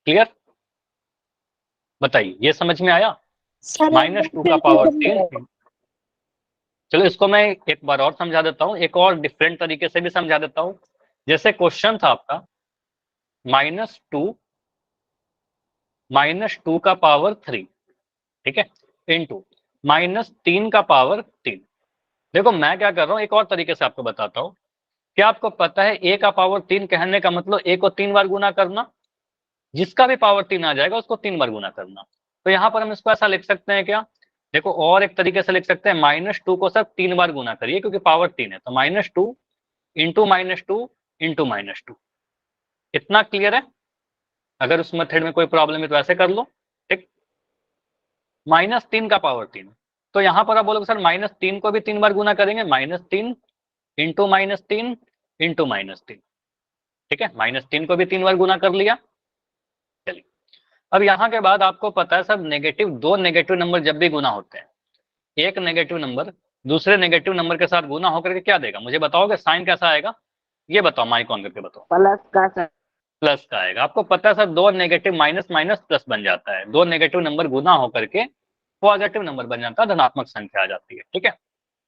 क्लियर? बताइए, ये समझ में आया? -2 का पावर 3। चलो इसको मैं एक बार और समझा देता हूँ, एक और डिफरेंट तरीके से भी समझा देता हूँ। जैसे क्वेश्चन था आपका -2 का पावर 3, ठीक है, इनटू -3 का पावर 3। देखो मैं क्या कर रहा हूँ, एक और तरीके से आपको बताता हूँ। क्या आपको पता है a का पावर 3 कहने का मतलब a को 3 बार गुना करना, जिसका भी पावर 3 आ जाएगा उसको 3 बार गुना करना। तो यहाँ पर हम इसको ऐसा लिख सकते हैं क्या, देखो और एक तरीके से लिख सकते हैं, -2 को सिर्फ 3 बार गुना करिए क्योंकि पावर 3 है, तो -2 इंटू -2 इंटू -2। इतना क्लियर है? अगर उस मेथड में कोई प्रॉब्लम है तो ऐसे कर लो। ठीक, -3 का पावर 3, तो यहाँ पर आप बोलोगे सर -3 को भी 3 बार गुना करेंगे, -3 इंटू -3 इंटू -3। ठीक है, -3 को भी 3 बार गुना कर लिया। चलिए, अब यहाँ के बाद आपको पता है सब दो नेगेटिव नंबर जब भी गुना होते हैं, एक नेगेटिव नंबर दूसरे नेगेटिव नंबर के साथ गुना होकर के क्या देगा, मुझे बताओगे साइन कैसा आएगा? ये बताओ, माइक ऑन करके बताओ। प्लस का सर। प्लस का आएगा। आपको पता है सर दो नेगेटिव माइनस माइनस प्लस बन जाता है, दो नेगेटिव नंबर गुना होकर के पॉजिटिव नंबर बन जाता है, धनात्मक संख्या आ जाती है। ठीक है,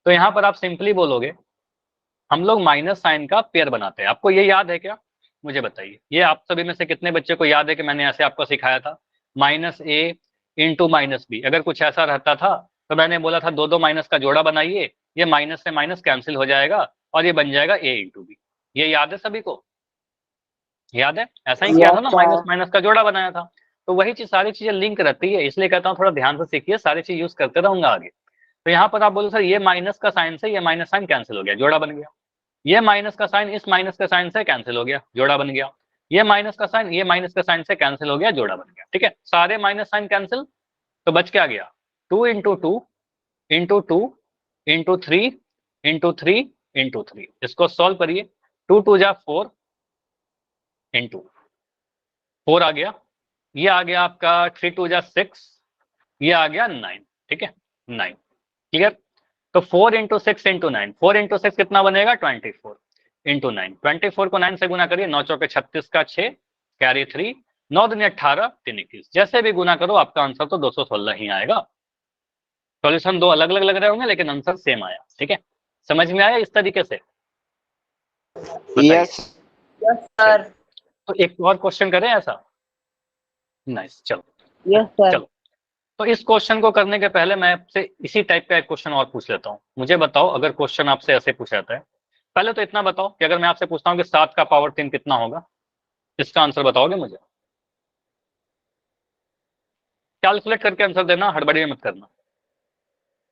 तो यहाँ पर आप सिंपली बोलोगे हम लोग माइनस साइन का पेयर बनाते हैं। आपको ये याद है क्या, मुझे बताइए? ये आप सभी में से कितने बच्चे को याद है कि मैंने ऐसे आपको सिखाया था, -a इंटू -b। अगर कुछ ऐसा रहता था तो मैंने बोला था दो दो माइनस का जोड़ा बनाइए, ये माइनस से माइनस कैंसिल हो जाएगा और ये बन जाएगा a इंटू b। ये याद है सभी को? याद है? ऐसा ही किया था ना, माइनस माइनस का जोड़ा बनाया था। तो वही चीज, सारी चीजें लिंक रहती है, इसलिए कहता हूँ थोड़ा ध्यान से सीखिए, सारी चीज यूज करते रहूंगा आगे। तो यहाँ पर आप बोलो सर ये माइनस का साइन से ये माइनस साइन कैंसिल हो गया, जोड़ा बन गया। ये माइनस का साइन इस माइनस का साइन से कैंसिल हो गया, जोड़ा बन गया। ये माइनस का साइन ये माइनस का साइन से कैंसिल हो गया, जोड़ा बन गया। ठीक है, सारे माइनस साइन कैंसिल, तो बच क्या गया, 2 into 2 into 2 into 3 into 3 into 3। इसको सॉल्व करिए, 2 2 जा 4 इंटू 4 आ गया, ये आ गया आपका 3 2 जा 6, ये आ गया 9। ठीक है, 9। क्लियर? तो 4 इंटू 6 इंटू 9, 4 इंटू 6 कितना बनेगा, 24 इंटू 9। 24 को 9 से गुना करिए, 9 चौके 36 का 6 कैरी 3, 9 दूनी 18 3 21। जैसे भी गुना करो आपका आंसर तो 216 ही आएगा। सॉल्यूशन दो अलग अलग लग रहे होंगे लेकिन आंसर सेम आया। ठीक है, समझ में आया इस तरीके से? Yes yes sir. तो एक और क्वेश्चन करें ऐसा? नाइस, चलो यस सर। चलो। तो इस क्वेश्चन को करने के पहले मैं आपसे इसी टाइप का एक क्वेश्चन और पूछ लेता हूँ। मुझे बताओ अगर क्वेश्चन आपसे ऐसे पूछा जाता है, पहले तो इतना बताओ कि अगर मैं आपसे पूछता हूँ कि 7 का पावर 3 कितना होगा, इसका आंसर बताओगे मुझे? कैलकुलेट करके आंसर देना, हड़बड़ी में मत करना,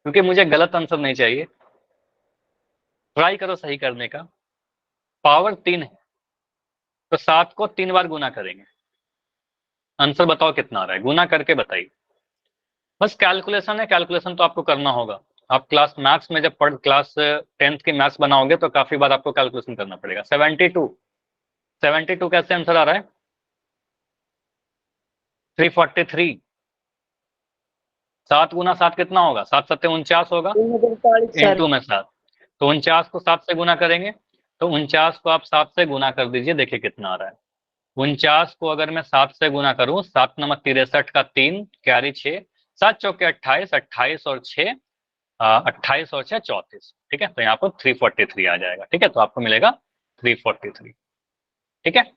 क्योंकि मुझे गलत आंसर नहीं चाहिए। ट्राई करो सही करने का। पावर 3 है तो 7 को 3 बार गुना करेंगे, आंसर बताओ कितना आ रहा है, गुना करके बताइए। बस कैलकुलेशन है, कैलकुलेशन तो आपको करना होगा। आप क्लास मैथ्स में जब क्लास 10th की मैथ्स बनाओगे तो काफी बार आपको कैलकुलेशन करना पड़ेगा। 72 कैसे आंसर आ रहा है, 343। 7 गुना 7 कितना होगा, 7 7 49 होगा, 340 सर। इंटू में 7। तो 49 को 7 से गुना करेंगे, तो 49 को आप 7 से गुना कर दीजिए, देखिए कितना आ रहा है। 49 को अगर मैं 7 से गुना करूं, 7 नमक 63 का 3 कैरी 6, 7 चौके 28, 28 और 6 28 और 6 34। ठीक है, तो यहाँ पर 343 आ जाएगा। ठीक है, तो आपको मिलेगा 343। ठीक है,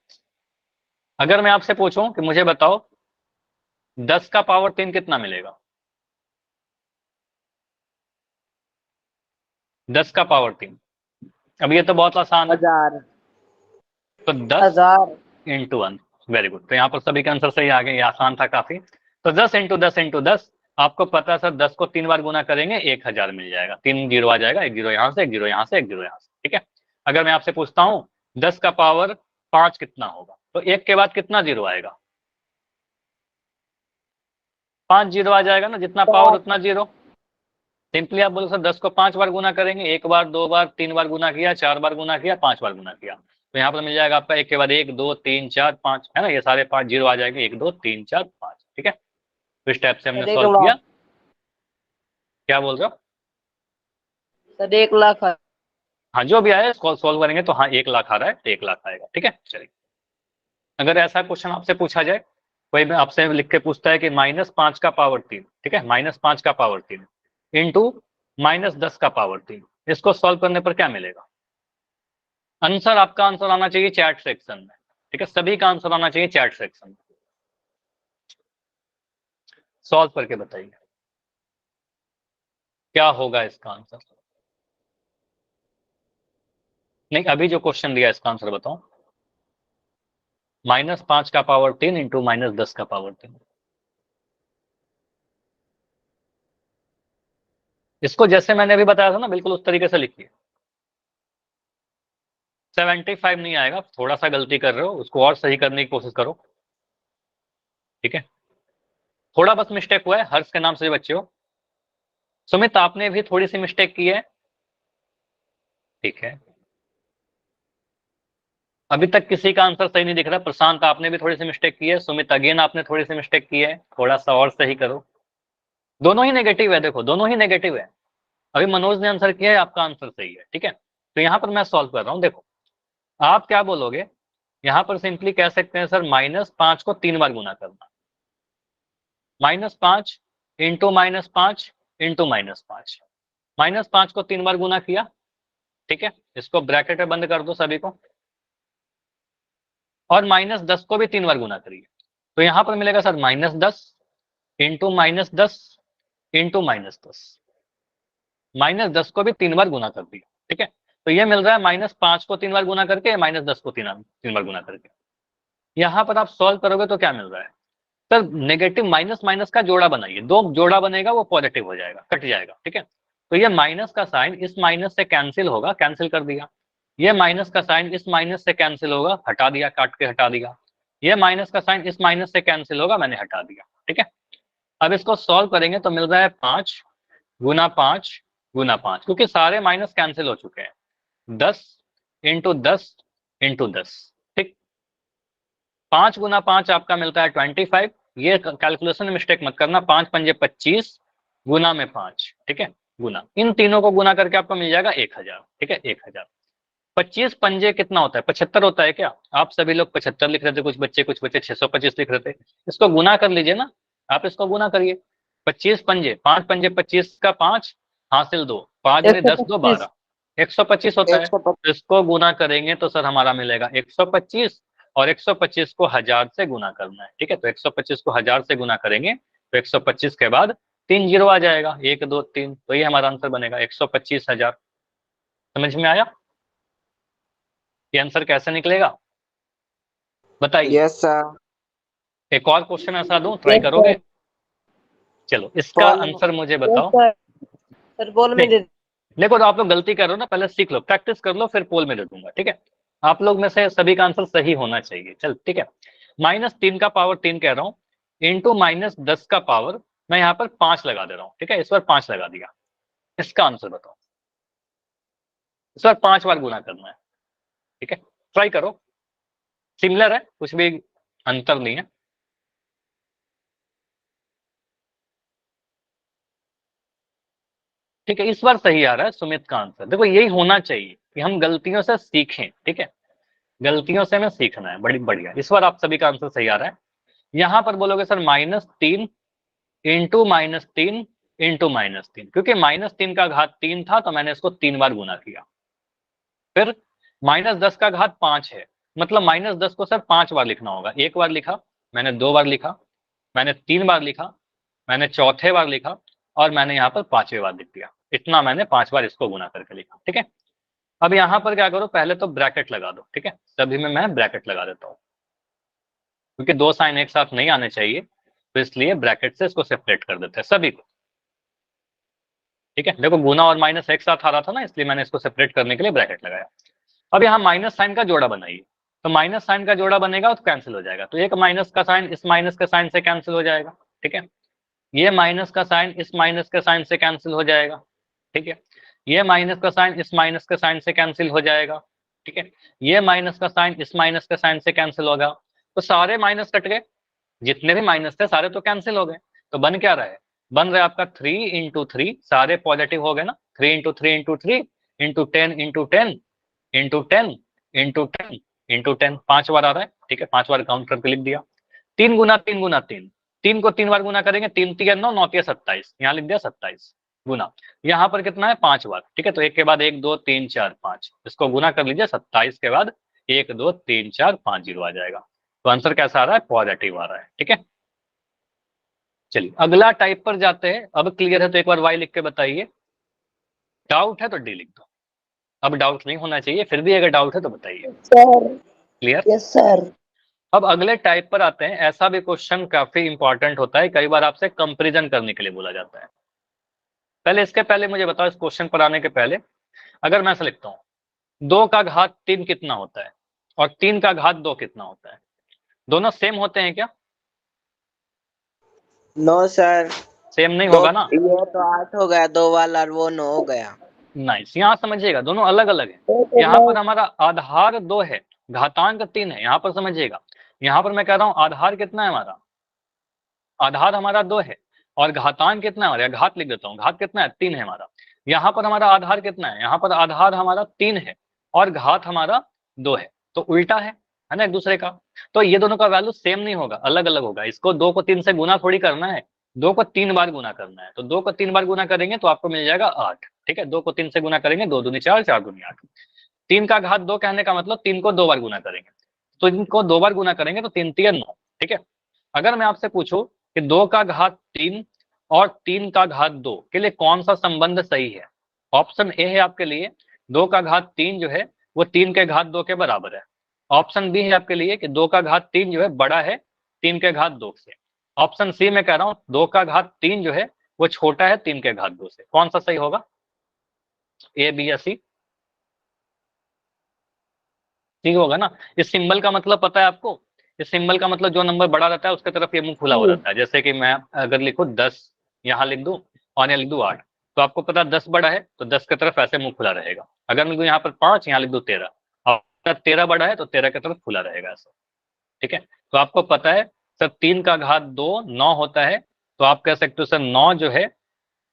अगर मैं आपसे पूछूं कि मुझे बताओ 10 का पावर 3 कितना मिलेगा, 10 का पावर 3। अब ये तो बहुत आसान है, 1000। तो 10 1000 इंटू 1। वेरी गुड, तो यहाँ पर सभी के आंसर सही आ गए, ये आसान था काफी। तो 10 इंटू 10 इंटू 10, आपको पता है सर 10 को 3 बार गुना करेंगे 1000 मिल जाएगा, 3 जीरो आ जाएगा, 1 जीरो यहाँ से, 1 जीरो यहाँ से, 1 जीरो यहाँ से। ठीक है, अगर मैं आपसे पूछता हूँ 10 का पावर 5 कितना होगा, तो 1 के बाद कितना जीरो आएगा, 5 जीरो आ जाएगा ना, जितना पावर उतना जीरो। सिंपली आप बोलो सर 10 को 5 बार गुना करेंगे, 1 बार 2 बार 3 बार गुना किया, 4 बार गुना किया, 5 बार गुना किया, तो यहाँ पर मिल जाएगा आपका एक के बाद 1 2 3 4 5, है ना, ये सारे 5 जीरो आ जाएंगे, 1 2 3 4 5, ठीक है। तो इस टाइप से हमने सर 1 सॉल्व किया। लाख, क्या बोल रहे हो? सर 1 लाख है। हाँ जो भी आया सॉल्व करेंगे तो हाँ 1 लाख आ रहा है तो 1 लाख आएगा, ठीक है। चलिए, अगर ऐसा क्वेश्चन आपसे पूछा जाए, कोई भी आपसे लिख के पूछता है कि -5 का पावर 3, ठीक है, -5 का पावर 3 इंटू -10 का पावर 3, इसको सॉल्व करने पर क्या मिलेगा? आंसर, आपका आंसर आना चाहिए चैट सेक्शन में, ठीक है, सभी का आंसर आना चाहिए चैट सेक्शन में। सॉल्व करके बताइए क्या होगा इसका आंसर। नहीं, अभी जो क्वेश्चन दिया इसका आंसर बताओ। -5 का पावर 3 इंटू -10 का पावर 3, इसको जैसे मैंने अभी बताया था ना, बिल्कुल उस तरीके से लिखिए। 75 नहीं आएगा, थोड़ा सा गलती कर रहे हो, उसको और सही करने की कोशिश करो, ठीक है। थोड़ा बस मिस्टेक हुआ है, हर्ष के नाम से जो बच्चे हो। सुमित आपने भी थोड़ी सी मिस्टेक की है, ठीक है। अभी तक किसी का आंसर सही नहीं दिख रहा। प्रशांत आपने भी थोड़ी सी मिस्टेक की है, सुमित अगेन आपने थोड़ी सी मिस्टेक की है, थोड़ा सा और सही करो। दोनों ही नेगेटिव है, देखो दोनों ही नेगेटिव है। अभी मनोज ने आंसर किया है, आपका आंसर सही है, ठीक है। तो यहाँ पर मैं सॉल्व कर रहा हूँ, देखो आप क्या बोलोगे, यहाँ पर सिंपली कह सकते हैं सर -5 को 3 बार गुना करना, -5 इंटू -5 इंटू -5, -5 को 3 बार गुना किया, ठीक है, इसको ब्रैकेट में बंद कर दो सभी को, और -10 को भी 3 बार गुना करिए, तो यहाँ पर मिलेगा सर -10 इंटू -10 इंटू -10, -10 को भी 3 बार गुना कर दिया, ठीक है। तो ये मिल रहा है -5 को 3 बार गुना करके, -10 को 3 बार गुना करके। यहाँ पर आप सॉल्व करोगे तो क्या मिल रहा है सर, नेगेटिव माइनस माइनस का जोड़ा बनाइए, दो जोड़ा बनेगा वो पॉजिटिव हो जाएगा, कट जाएगा, ठीक है। तो ये माइनस का साइन इस माइनस से कैंसिल होगा, कैंसिल कर दिया। ये माइनस का साइन इस माइनस से कैंसिल होगा, हटा दिया, काट के हटा दिया। ये माइनस का साइन इस माइनस से कैंसिल होगा, मैंने हटा दिया, ठीक है। अब इसको सॉल्व करेंगे तो मिल रहा है 5 गुना 5 गुना 5, क्योंकि सारे माइनस कैंसिल हो चुके हैं, 10 इंटू 10 इंटू 10, ठीक। 5 गुना 5 आपका मिलता है 25, ये कैलकुलेशन में मिस्टेक मत करना, 5 पंजे 25 गुना में 5, ठीक है, गुना, इन तीनों को गुना करके आपको मिल जाएगा 1000, ठीक है, 1000। 25 पंजे कितना होता है, 75 होता है क्या? आप सभी लोग 75 लिख रहे थे, कुछ बच्चे 625 लिख रहे थे, इसको गुना कर लीजिए ना, आप इसको गुना करिए। 25 पंजे, 5 पंजे 25 का 5 हासिल 2, 5 में 10 2 12, 125 होता है। 125। इसको गुना करेंगे तो सर हमारा मिलेगा 125, और 125 को 1000 से गुना करना है, ठीक है। तो 125 को 1000 से गुना करेंगे तो 125 के बाद 3 जीरो आ जाएगा, 1 2 3, तो ये हमारा आंसर बनेगा 125,000। समझ में आया ये आंसर कैसे निकलेगा, बताइए। Yes sir. एक और क्वेश्चन ऐसा दूं, ट्राई करोगे? चलो इसका आंसर मुझे बताओ। सर बोल में नहीं, दे। देखो तो आप लोग गलती कर रहे हो ना, पहले सीख लो, प्रैक्टिस कर लो, फिर पोल में दे दूंगा, ठीक है। आप लोग में से सभी का आंसर सही होना चाहिए, चल ठीक है। -3 का पावर 3 कह रहा हूँ, इंटू -10 का पावर, मैं यहाँ पर 5 लगा दे रहा हूँ, ठीक है, इस बार 5 लगा दिया। इसका आंसर बताओ, इस बार 5 बार गुना करना है, ठीक है, ट्राई करो, सिमिलर है, कुछ भी अंतर नहीं है। ठीक है, इस बार सही आ रहा है सुमित का आंसर। देखो यही होना चाहिए कि हम गलतियों से सीखें, ठीक है, गलतियों से हमें सीखना है, बड़ी बढ़िया। इस बार आप सभी का आंसर सही आ रहा है। यहां पर बोलोगे सर -3 इंटू -3 इंटू -3, क्योंकि -3 का घात 3 था तो मैंने इसको 3 बार गुना किया। फिर -10 का घात 5 है, मतलब -10 को सर 5 बार लिखना होगा। एक बार लिखा, मैंने 2 बार लिखा, मैंने 3 बार लिखा, मैंने चौथे बार लिखा, और मैंने यहाँ पर 5वें बार लिख दिया। इतना मैंने 5 बार इसको गुना करके लिखा, ठीक है। अब यहाँ पर क्या करो, पहले तो ब्रैकेट लगा दो, ठीक है, सभी में मैं ब्रैकेट लगा देता हूँ, क्योंकि दो साइन एक साथ नहीं आने चाहिए, तो इसलिए ब्रैकेट से इसको सेपरेट कर देते हैं सभी को, ठीक है। देखो गुना और माइनस एक साथ आ रहा था ना, इसलिए मैंने इसको सेपरेट करने के लिए ब्रैकेट लगाया। अब यहाँ माइनस साइन का जोड़ा बनाइए, तो माइनस साइन का जोड़ा बनेगा तो कैंसिल हो जाएगा, तो एक माइनस का साइन इस माइनस के साइन से कैंसिल हो जाएगा, ठीक है। ये माइनस का साइन इस माइनस के साइन से कैंसिल हो जाएगा, ठीक है। ये माइनस का साइन इस माइनस के साइन से कैंसिल हो जाएगा, ठीक है। ये माइनस का साइन इस माइनस के साइन से कैंसिल होगा, तो सारे माइनस कट गए, जितने भी माइनस थे सारे तो कैंसिल हो गए। तो बन क्या रहा है, बन रहा है आपका 3 इंटू 3, सारे पॉजिटिव हो गए ना, 3 into 3 into 3 into 10 into 10 into 10 into 10 into 10, 5 बार आ रहा है, ठीक है। 5 बार काउंट करके लिख दिया। 3 गुना 3 गुना 3, 3 को 3 बार गुना करेंगे, 3 3 9, 9 3 27, यहाँ लिख दिया 27 गुना। यहाँ पर कितना है, 5 बार, ठीक है। तो एक के बाद 1 2 3 4 5, इसको गुना कर लीजिए, 27 के बाद 1 2 3 4 5 0 आ जाएगा। तो आंसर कैसा आ रहा है, पॉजिटिव आ रहा है, ठीक है। चलिए अगला टाइप पर जाते हैं। अब क्लियर है तो एक बार वाई लिख के बताइए, डाउट है तो डी लिख दो। अब डाउट नहीं होना चाहिए, फिर भी अगर डाउट है तो बताइए। सर। क्लियर। Yes sir. अब अगले टाइप पर आते हैं। ऐसा भी क्वेश्चन काफी इंपॉर्टेंट होता है, कई बार आपसे कंपैरिजन करने के लिए बोला जाता है। पहले इसके पहले मुझे बताओ, इस क्वेश्चन पर आने के पहले अगर मैं ऐसा लिखता हूं 2 का घात 3 कितना होता है और 3 का घात 2 कितना होता है, दोनों सेम होते हैं क्या? नो सर, सेम नहीं दो होगा ना। ये तो 8 हो गया, 2 वाला और वो 9 हो गया। नाइस, यहाँ समझिएगा दोनों अलग अलग है। यहाँ पर हमारा आधार 2 है, घातांक 3 है। यहाँ पर समझिएगा, यहाँ पर मैं कह रहा हूँ आधार कितना है हमारा, आधार हमारा 2 है और घातांक कितना है हमारा, घात लिख देता हूँ, घात कितना है 3 है हमारा। यहाँ पर हमारा आधार कितना है, यहाँ पर आधार हमारा 3 है और घात हमारा 2 है, तो उल्टा है ना एक दूसरे का। तो ये दोनों का वैल्यू सेम नहीं होगा, अलग अलग होगा। इसको 2 को 3 से गुना थोड़ी करना है, 2 को 3 बार गुना करना है। तो 2 को 3 बार गुना करेंगे तो आपको मिल जाएगा 8, ठीक है। 2 को 3 से गुना करेंगे, 2 दूनी 4, 4 दूनी 8। 3 का घात 2 कहने का मतलब 3 को 2 बार गुना करेंगे, तो इनको 2 बार गुना करेंगे तो 3 3 9, ठीक है। अगर मैं आपसे पूछूं कि 2 का घात 3 और 3 का घात 2 के लिए कौन सा संबंध सही है, ऑप्शन ए है आपके लिए 2 का घात 3 जो है वो 3 के घात 2 के बराबर है। ऑप्शन बी है आपके लिए कि 2 का घात 3 जो है बड़ा है 3 के घात 2 से। ऑप्शन सी में कह रहा हूं 2 का घात 3 जो है वो छोटा है 3 के घात 2 से। कौन सा सही होगा, ए बी या सी? ठीक होगा ना। इस सिंबल का मतलब पता है आपको, इस सिंबल का मतलब जो नंबर बड़ा रहता है उसके तरफ ये मुंह खुला हो रहता है। जैसे कि मैं अगर लिखूं 10, यहाँ लिख दूं और यहाँ लिख दूं 8, तो आपको पता 10 बड़ा है तो 10 की तरफ ऐसे मुंह खुला रहेगा। अगर मैं यहाँ पर 5, यहाँ लिख दूं 13, और 13 बड़ा है तो 13 की तरफ खुला रहेगा ऐसा, ठीक है। तो आपको पता है सर 3 का घात 2 9 होता है, तो आप कह सकते हो सर 9 जो है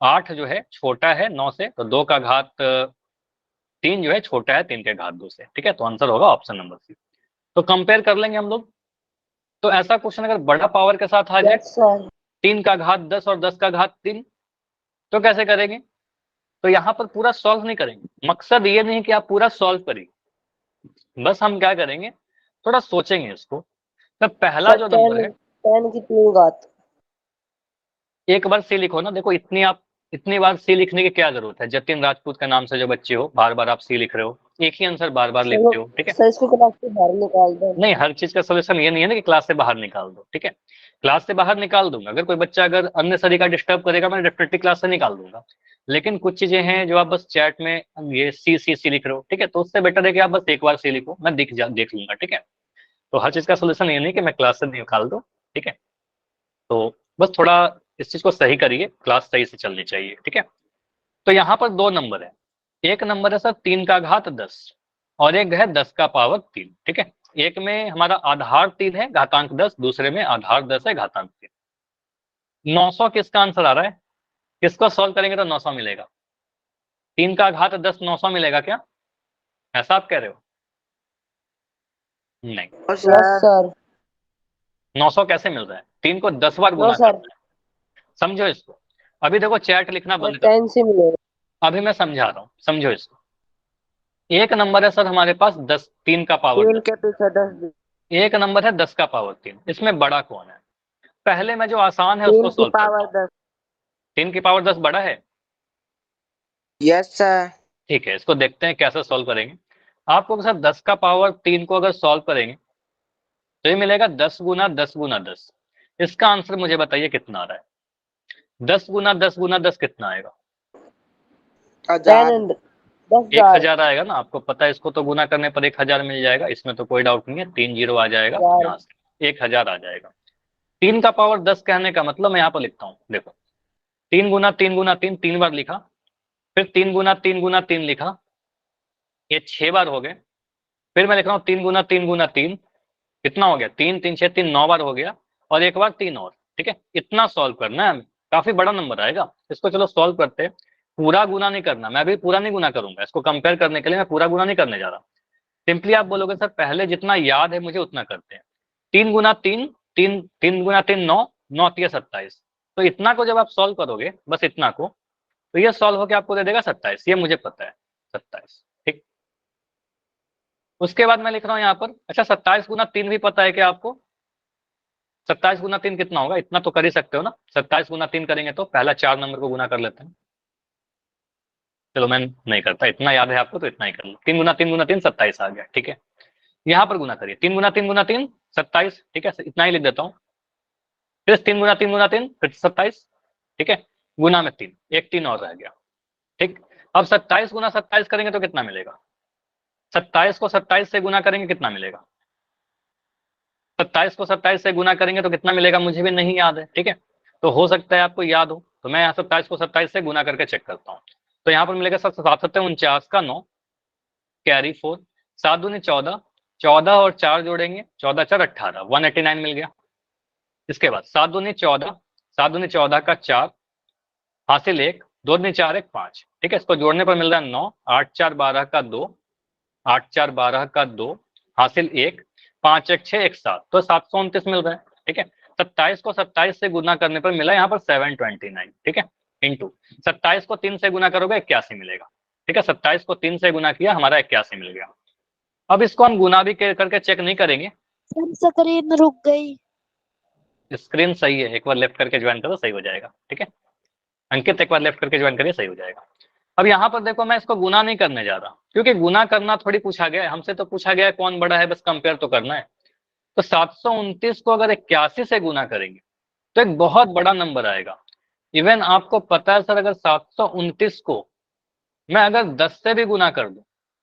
8 जो है छोटा है 9 से, तो 2 का घात 3 जो है छोटा है 3 के घात 2 से, ठीक है। तो आंसर होगा ऑप्शन नंबर सी। तो कंपेयर कर लेंगे हम लोग। तो ऐसा क्वेश्चन अगर बड़ा पावर के साथ आ जाए, यस सर। 3 का घात 10 और 10 का घात 3, तो कैसे करेंगे? तो यहाँ पर पूरा सॉल्व नहीं करेंगे, मकसद ये नहीं कि आप पूरा सॉल्व करिए, बस हम क्या करेंगे थोड़ा सोचेंगे इसको। तो पहला जो नंबर है, 10 की 3 घात। एक बार सी लिखो ना। देखो इतनी बार सी लिखने की क्या जरूरत है, जतिन राजपूत का नाम से जो बच्चे हो बार बार आप सी लिख रहे हो, एक ही आंसर बार बार लिखते हो, ठीक है। सर इसको क्लास से बाहर निकाल दो। नहीं, हर चीज का सोल्यूशन ये नहीं है ना कि क्लास से बाहर निकाल दो, ठीक है। क्लास से बाहर निकाल दूंगा, अगर कोई बच्चा अगर अन्य सरी का डिस्टर्ब करेगा मैं डेफिनेटली क्लास से निकाल दूंगा। लेकिन कुछ चीजें हैं जो आप बस चैट में ये सी लिख रहे हो, ठीक है, तो उससे बेटर है कि आप बस एक बार सी लिखो, मैं देख लूंगा, ठीक है। तो हर चीज का सोल्यूशन ये नहीं कि मैं क्लास से निकाल दो, ठीक है। तो बस थोड़ा इस चीज को सही करिए, क्लास सही से चलनी चाहिए, ठीक है। तो यहाँ पर 2 नंबर है, एक नंबर है सर 3 का घात 10 और एक है 10 का पावर 3, ठीक है। एक में हमारा आधार 3 है घातांक 10, दूसरे में आधार 10 है घातांक 3। 900 किसका आंसर आ रहा है, किसको सॉल्व करेंगे तो 900 मिलेगा? 3 का घात 10 900 मिलेगा क्या, ऐसा आप कह रहे हो? नहीं, यस सर। 900 कैसे मिल रहा है, 3 को 10 बार गुना सर। करना है, समझो इसको। अभी देखो चैट लिखना बंद करो, 10 से मिलेगा। अभी मैं समझा रहा हूँ, समझो इसको। एक नंबर है सर हमारे पास 10, 3 का पावर 3 10, के पीछे 10, एक नंबर है 10 का पावर 3, इसमें बड़ा कौन है? पहले मैं जो आसान है 3 उसको की सॉल्व करता पावर हूँ। 10। 3 की पावर 10 बड़ा है, यस सर। ठीक है। इसको देखते हैं कैसे सॉल्व करेंगे। आपको सर 10 का पावर 3 को अगर सॉल्व करेंगे तो ये मिलेगा 10 गुना 10 गुना 10। इसका आंसर मुझे बताइए कितना आ रहा है, 10 गुना 10 गुना 10 कितना आएगा? 1000। 10,000। 1000 आएगा ना, आपको पता है इसको तो गुना करने पर 1000 मिल जाएगा, इसमें तो कोई डाउट नहीं है, 3 जीरो आ जाएगा यहाँ से 1000 आ जाएगा। 3 का पावर 10 कहने का मतलब मैं यहाँ पर लिखता हूँ, देखो 3 गुना 3 गुना 3 3 बार लिखा, फिर 3 गुना 3 गुना 3 लिखा, ये 6 बार हो गए। फिर मैं लिख रहा हूँ 3 गुना 3 गुना 3, कितना हो गया 3 3 6 3 9 बार हो गया, और एक बार 3 और। ठीक है, इतना सॉल्व करना है हमें, काफी बड़ा नंबर आएगा। इसको चलो सॉल्व करते हैं। पूरा गुना नहीं करना, मैं भी पूरा नहीं गुना करूंगा, इसको कंपेयर करने के लिए मैं पूरा गुना नहीं करने जा रहा। सिंपली आप बोलोगे सर पहले जितना याद है मुझे उतना करते हैं। 3 गुना 3 3 3 गुना 3 9 9 3 27, तो इतना को जब आप सॉल्व करोगे, बस इतना को, तो ये सॉल्व होकर आपको दे देगा 27, ये मुझे पता है 27। ठीक, उसके बाद मैं लिख रहा हूँ यहाँ पर, अच्छा 27 गुना 3 भी पता है क्या आपको? 27 गुना 3 कितना होगा, इतना तो कर ही सकते हो ना। 27 गुना 3 करेंगे तो पहला 4 नंबर को गुना कर लेते हैं। चलो मैं नहीं करता, इतना याद है आपको तो इतना ही कर लो। 3 गुना 3 गुना 3 27 आ गया। ठीक है, यहाँ पर गुना करिए, 3 गुना 3 गुना 3 27। ठीक है, इतना ही लिख देता हूँ। फिर 3 गुना 3 गुना 3 फिर 27। ठीक है, गुना में 3, एक 3 और रह गया। ठीक, अब 27 गुना 27 करेंगे तो कितना मिलेगा? 27 को 27 से गुना करेंगे कितना मिलेगा? 27 को 27 से गुना करेंगे तो कितना मिलेगा मुझे भी नहीं याद है। ठीक है, तो हो सकता है आपको याद हो, तो मैं यहाँ 27 को 27 से गुना करके चेक करता हूँ। तो यहाँ पर मिलेगा 7 7 49 का 9 कैरी 4, 7 दूनी 14, 14 और 4 जोड़ेंगे, 14 4 18, 189 मिल गया। इसके बाद 7 दूनी 14, 7 दूनी 14 का 4, हासिल 1, 2 दूनी 4 1 5। ठीक है, इसको जोड़ने पर मिल रहा है 9, 8 4 12 का 2, 8 4 12 का 2, हासिल 1, 5 1 6 1 7, तो 729 मिल रहा है। ठीक है, 27 को 27 से गुना करने पर मिला यहाँ पर 729। ठीक है, इंटू 27 को 3 से गुना करोगे 81 मिलेगा। ठीक है, 27 को 3 से गुना किया, हमारा 81 मिल गया। अब इसको हम गुना भी करके चेक नहीं करेंगे। स्क्रीन रुक गई। स्क्रीन सही है, एक बार लेफ्ट करके ज्वाइन करो, सही हो जाएगा। ठीक है, अंकित एक बार लेफ्ट करके ज्वाइन करिए, सही हो जाएगा। अब यहाँ पर देखो मैं इसको गुना नहीं करने जा रहा, क्योंकि गुना करना थोड़ी पूछा गया है हमसे, तो पूछा गया है कौन बड़ा है, बस कंपेयर तो करना है। तो 729 को अगर 81 से गुना करेंगे तो एक बहुत बड़ा नंबर आएगा। इवन आपको पता है सर, अगर 729 को मैं अगर 10 से भी गुना कर दूं,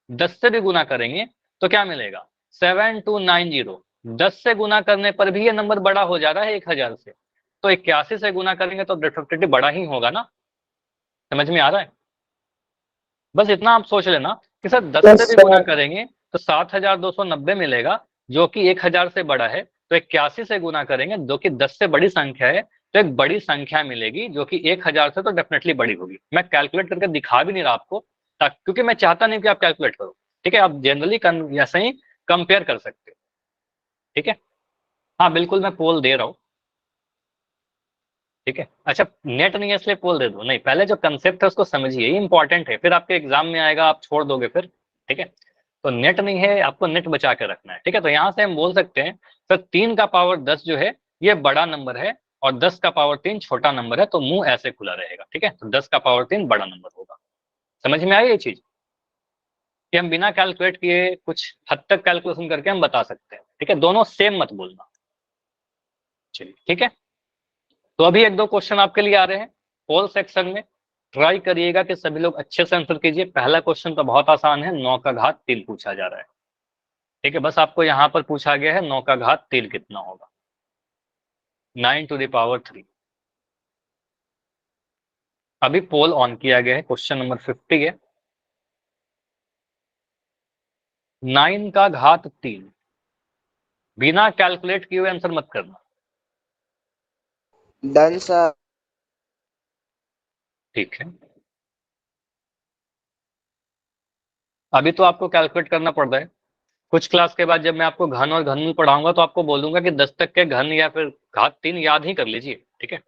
10 से भी गुना करेंगे तो क्या मिलेगा? 7290। 10 से गुना करने पर भी ये नंबर बड़ा हो जा रहा है 1000 से, तो 81 से गुना करेंगे तो डेफिनेटली बड़ा ही होगा ना। समझ में आ रहा है? बस इतना आप सोच लेना कि सर 10 Yes, से भी sir. गुना करेंगे तो 7290 मिलेगा, जो कि 1000 से बड़ा है। तो 81 से गुना करेंगे, जो कि 10 से बड़ी संख्या है, तो एक बड़ी संख्या मिलेगी जो कि 1000 से तो डेफिनेटली बड़ी होगी। मैं कैलकुलेट करके दिखा भी नहीं रहा आपको, क्योंकि मैं चाहता नहीं कि आप कैलकुलेट करो। ठीक है, आप जनरली ऐसे ही कंपेयर कर सकते हो। ठीक है, हाँ बिल्कुल मैं पोल दे रहा हूँ। ठीक है, अच्छा नेट नहीं है इसलिए पोल दे दो, नहीं पहले जो कंसेप्ट है उसको समझिए, ये इंपॉर्टेंट है, फिर आपके एग्जाम में आएगा आप छोड़ दोगे फिर। ठीक है, तो नेट नहीं है, आपको नेट बचा के रखना है। ठीक है, तो यहाँ से हम बोल सकते हैं सर 3 का पावर 10 जो है ये बड़ा नंबर है, और 10 का पावर 3 छोटा नंबर है, तो मुंह ऐसे खुला रहेगा। ठीक है, तो 10 का पावर 3 बड़ा नंबर होगा। समझ में आई ये चीज कि हम बिना कैलकुलेट किए कुछ हद तक कैलकुलेशन करके हम बता सकते हैं। ठीक है, दोनों सेम मत बोलना। चलिए ठीक है, तो अभी एक दो क्वेश्चन आपके लिए आ रहे हैं पोल सेक्शन में, ट्राई करिएगा कि सभी लोग अच्छे से आंसर कीजिए। पहला क्वेश्चन तो बहुत आसान है, 9 का घात 3 पूछा जा रहा है। ठीक है, बस आपको यहाँ पर पूछा गया है 9 का घात 3 कितना होगा, 9 टू द पावर 3। अभी पोल ऑन किया गया है, क्वेश्चन नंबर 50 है। 9 का घात 3, बिना कैलकुलेट किए हुए आंसर मत करना। Done sir. ठीक है, अभी तो आपको कैलकुलेट करना पड़ रहा है। कुछ क्लास के बाद जब मैं आपको घन और घनमूल पढ़ाऊंगा तो आपको बोलूंगा कि 10 तक के घन या फिर घात 3 याद ही कर लीजिए। ठीक है,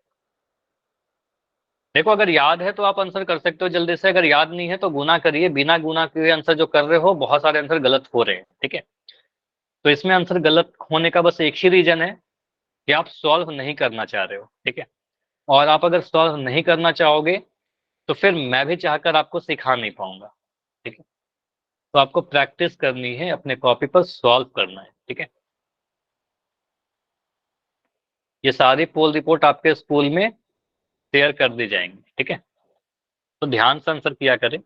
देखो अगर याद है तो आप आंसर कर सकते हो जल्दी से, अगर याद नहीं है तो गुना करिए, बिना गुना किए आंसर जो कर रहे हो बहुत सारे आंसर गलत हो रहे हैं। ठीक है, तो इसमें आंसर गलत होने का बस एक ही रीजन है कि आप सॉल्व नहीं करना चाह रहे हो। ठीक है, और आप अगर सॉल्व नहीं करना चाहोगे तो फिर मैं भी चाहकर आपको सिखा नहीं पाऊंगा। ठीक है, तो आपको प्रैक्टिस करनी है, अपने कॉपी पर सॉल्व करना है। ठीक है, ये सारी पोल रिपोर्ट आपके स्कूल में शेयर कर दी जाएंगी। ठीक है, तो ध्यान से आंसर किया करें।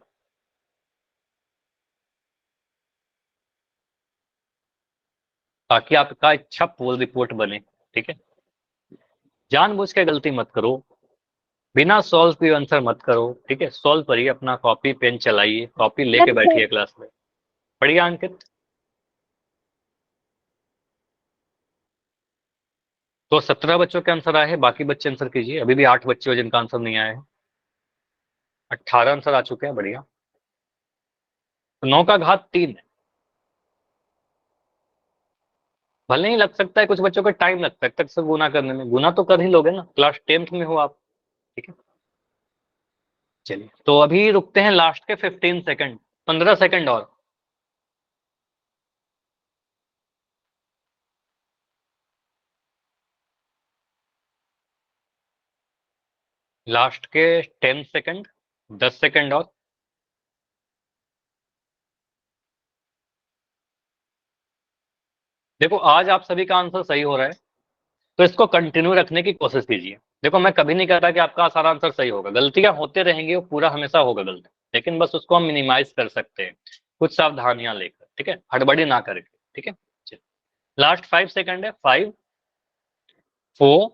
ताकि आपका अच्छा पोल रिपोर्ट बने। ठीक है, जानबूझ के गलती मत करो, बिना सॉल्व किए आंसर मत करो, ठीक है। सॉल्व करिए, अपना कॉपी पेन चलाइए, कॉपी लेके बैठिए क्लास में। बढ़िया अंकित। तो 17 बच्चों के आंसर आए हैं, बाकी बच्चे आंसर कीजिए। अभी भी 8 बच्चे हो जिनका आंसर नहीं आया है। 18 आंसर आ चुके हैं, बढ़िया। तो 9 का घात 3 है। भले ही लग सकता है कुछ बच्चों को टाइम लगता है तक से गुना करने में, गुना तो कर ही लोगे ना, क्लास 10th में हो आप, ठीक है। चलिए, तो अभी रुकते हैं लास्ट के 15 सेकंड, 15 सेकंड और। लास्ट के 10 सेकंड, 10 सेकंड और। देखो आज आप सभी का आंसर सही हो रहा है, तो इसको कंटिन्यू रखने की कोशिश कीजिए। देखो मैं कभी नहीं कहता कि आपका सारा आंसर सही होगा, गलतियां होते रहेंगी, वो पूरा हमेशा होगा गलती, लेकिन बस उसको हम मिनिमाइज कर सकते हैं कुछ सावधानियां लेकर, ठीक है, हड़बड़ी ना करके, ठीक है। लास्ट 5 सेकंड है, 5 4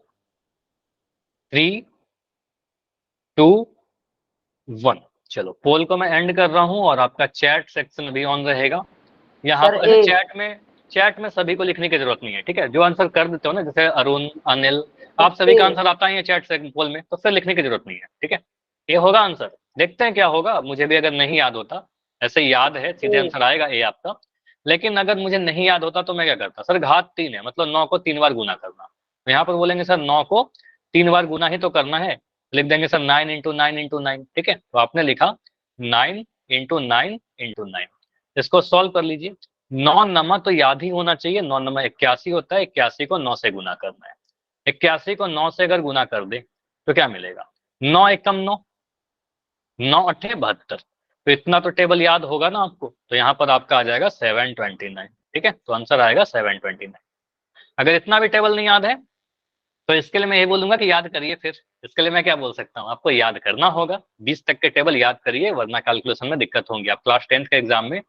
3 2 1। चलो पोल को मैं एंड कर रहा हूं और आपका चैट सेक्शन भी ऑन रहेगा यहाँ सर पर। ए चैट में सभी को लिखने की जरूरत नहीं है, ठीक है। जो आंसर कर देते हो ना, जैसे अरुण, अनिल, आप सभी का आंसर आता है चैट से पोल में, तो फिर लिखने की जरूरत नहीं है, ठीक है। ये होगा आंसर, देखते हैं क्या होगा। मुझे भी अगर नहीं याद होता, ऐसे याद है सीधे आंसर आएगा ए आपका, लेकिन अगर मुझे नहीं याद होता तो मैं क्या करता, सर घात 3 है, मतलब 9 को 3 बार गुना करना। तो यहाँ पर बोलेंगे सर 9 को 3 बार गुना ही तो करना है, लिख देंगे सर 9 इंटू 9 इंटू 9, ठीक है। तो आपने लिखा 9 इंटू 9 इंटू 9। इसको सॉल्व कर लीजिए। 9 नमा तो याद ही होना चाहिए, 9 नमा 81 होता है, 81 को 9 से गुना करना है। 81 को 9 से अगर गुना कर दे तो क्या मिलेगा, 9 एकम 9, 9 अट्ठे 72। तो इतना तो टेबल याद होगा ना आपको, तो यहाँ पर आपका आ जाएगा 729, ठीक है। तो आंसर आएगा 729। अगर इतना भी टेबल नहीं याद है तो इसके लिए मैं ये बोलूंगा कि याद करिए। फिर इसके लिए मैं क्या बोल सकता हूँ, आपको याद करना होगा, 20 तक के टेबल याद करिए, वरना कैलकुलेशन में दिक्कत होंगी। आप क्लास 10th के एग्जाम में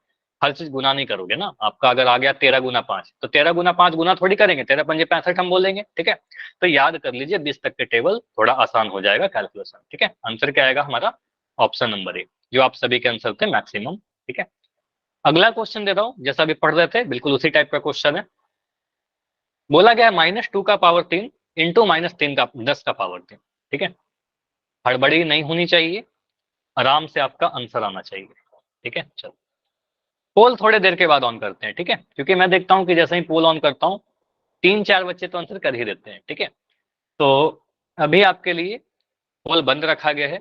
हर चीज गुना नहीं करोगे ना। आपका अगर आ गया 13 गुना 5, तो 13 गुना 5 गुना थोड़ी करेंगे, 13 पंजे 65 हम बोलेंगे, ठीक है। तो याद कर लीजिए, 20 तक के टेबल थोड़ा आसान हो जाएगा कैलकुलेशन, ठीक है। आंसर क्या आएगा हमारा, ऑप्शन नंबर ए, जो आप सभी के आंसर थे मैक्सिमम, ठीक है। अगला क्वेश्चन दे रहा हूं, जैसा अभी पढ़ रहे थे बिल्कुल उसी टाइप का क्वेश्चन है। बोला गया -2 का पावर 3 इंटू -3 का 10 का पावर 3, ठीक है। हड़बड़ी नहीं होनी चाहिए, आराम से आपका आंसर आना चाहिए, ठीक है। चलो पोल थोड़े देर के बाद ऑन करते हैं, ठीक है, क्योंकि मैं देखता हूं कि जैसे ही पोल ऑन करता हूं 3-4 बच्चे तो आंसर कर ही देते हैं, ठीक है। तो अभी आपके लिए पोल बंद रखा गया है,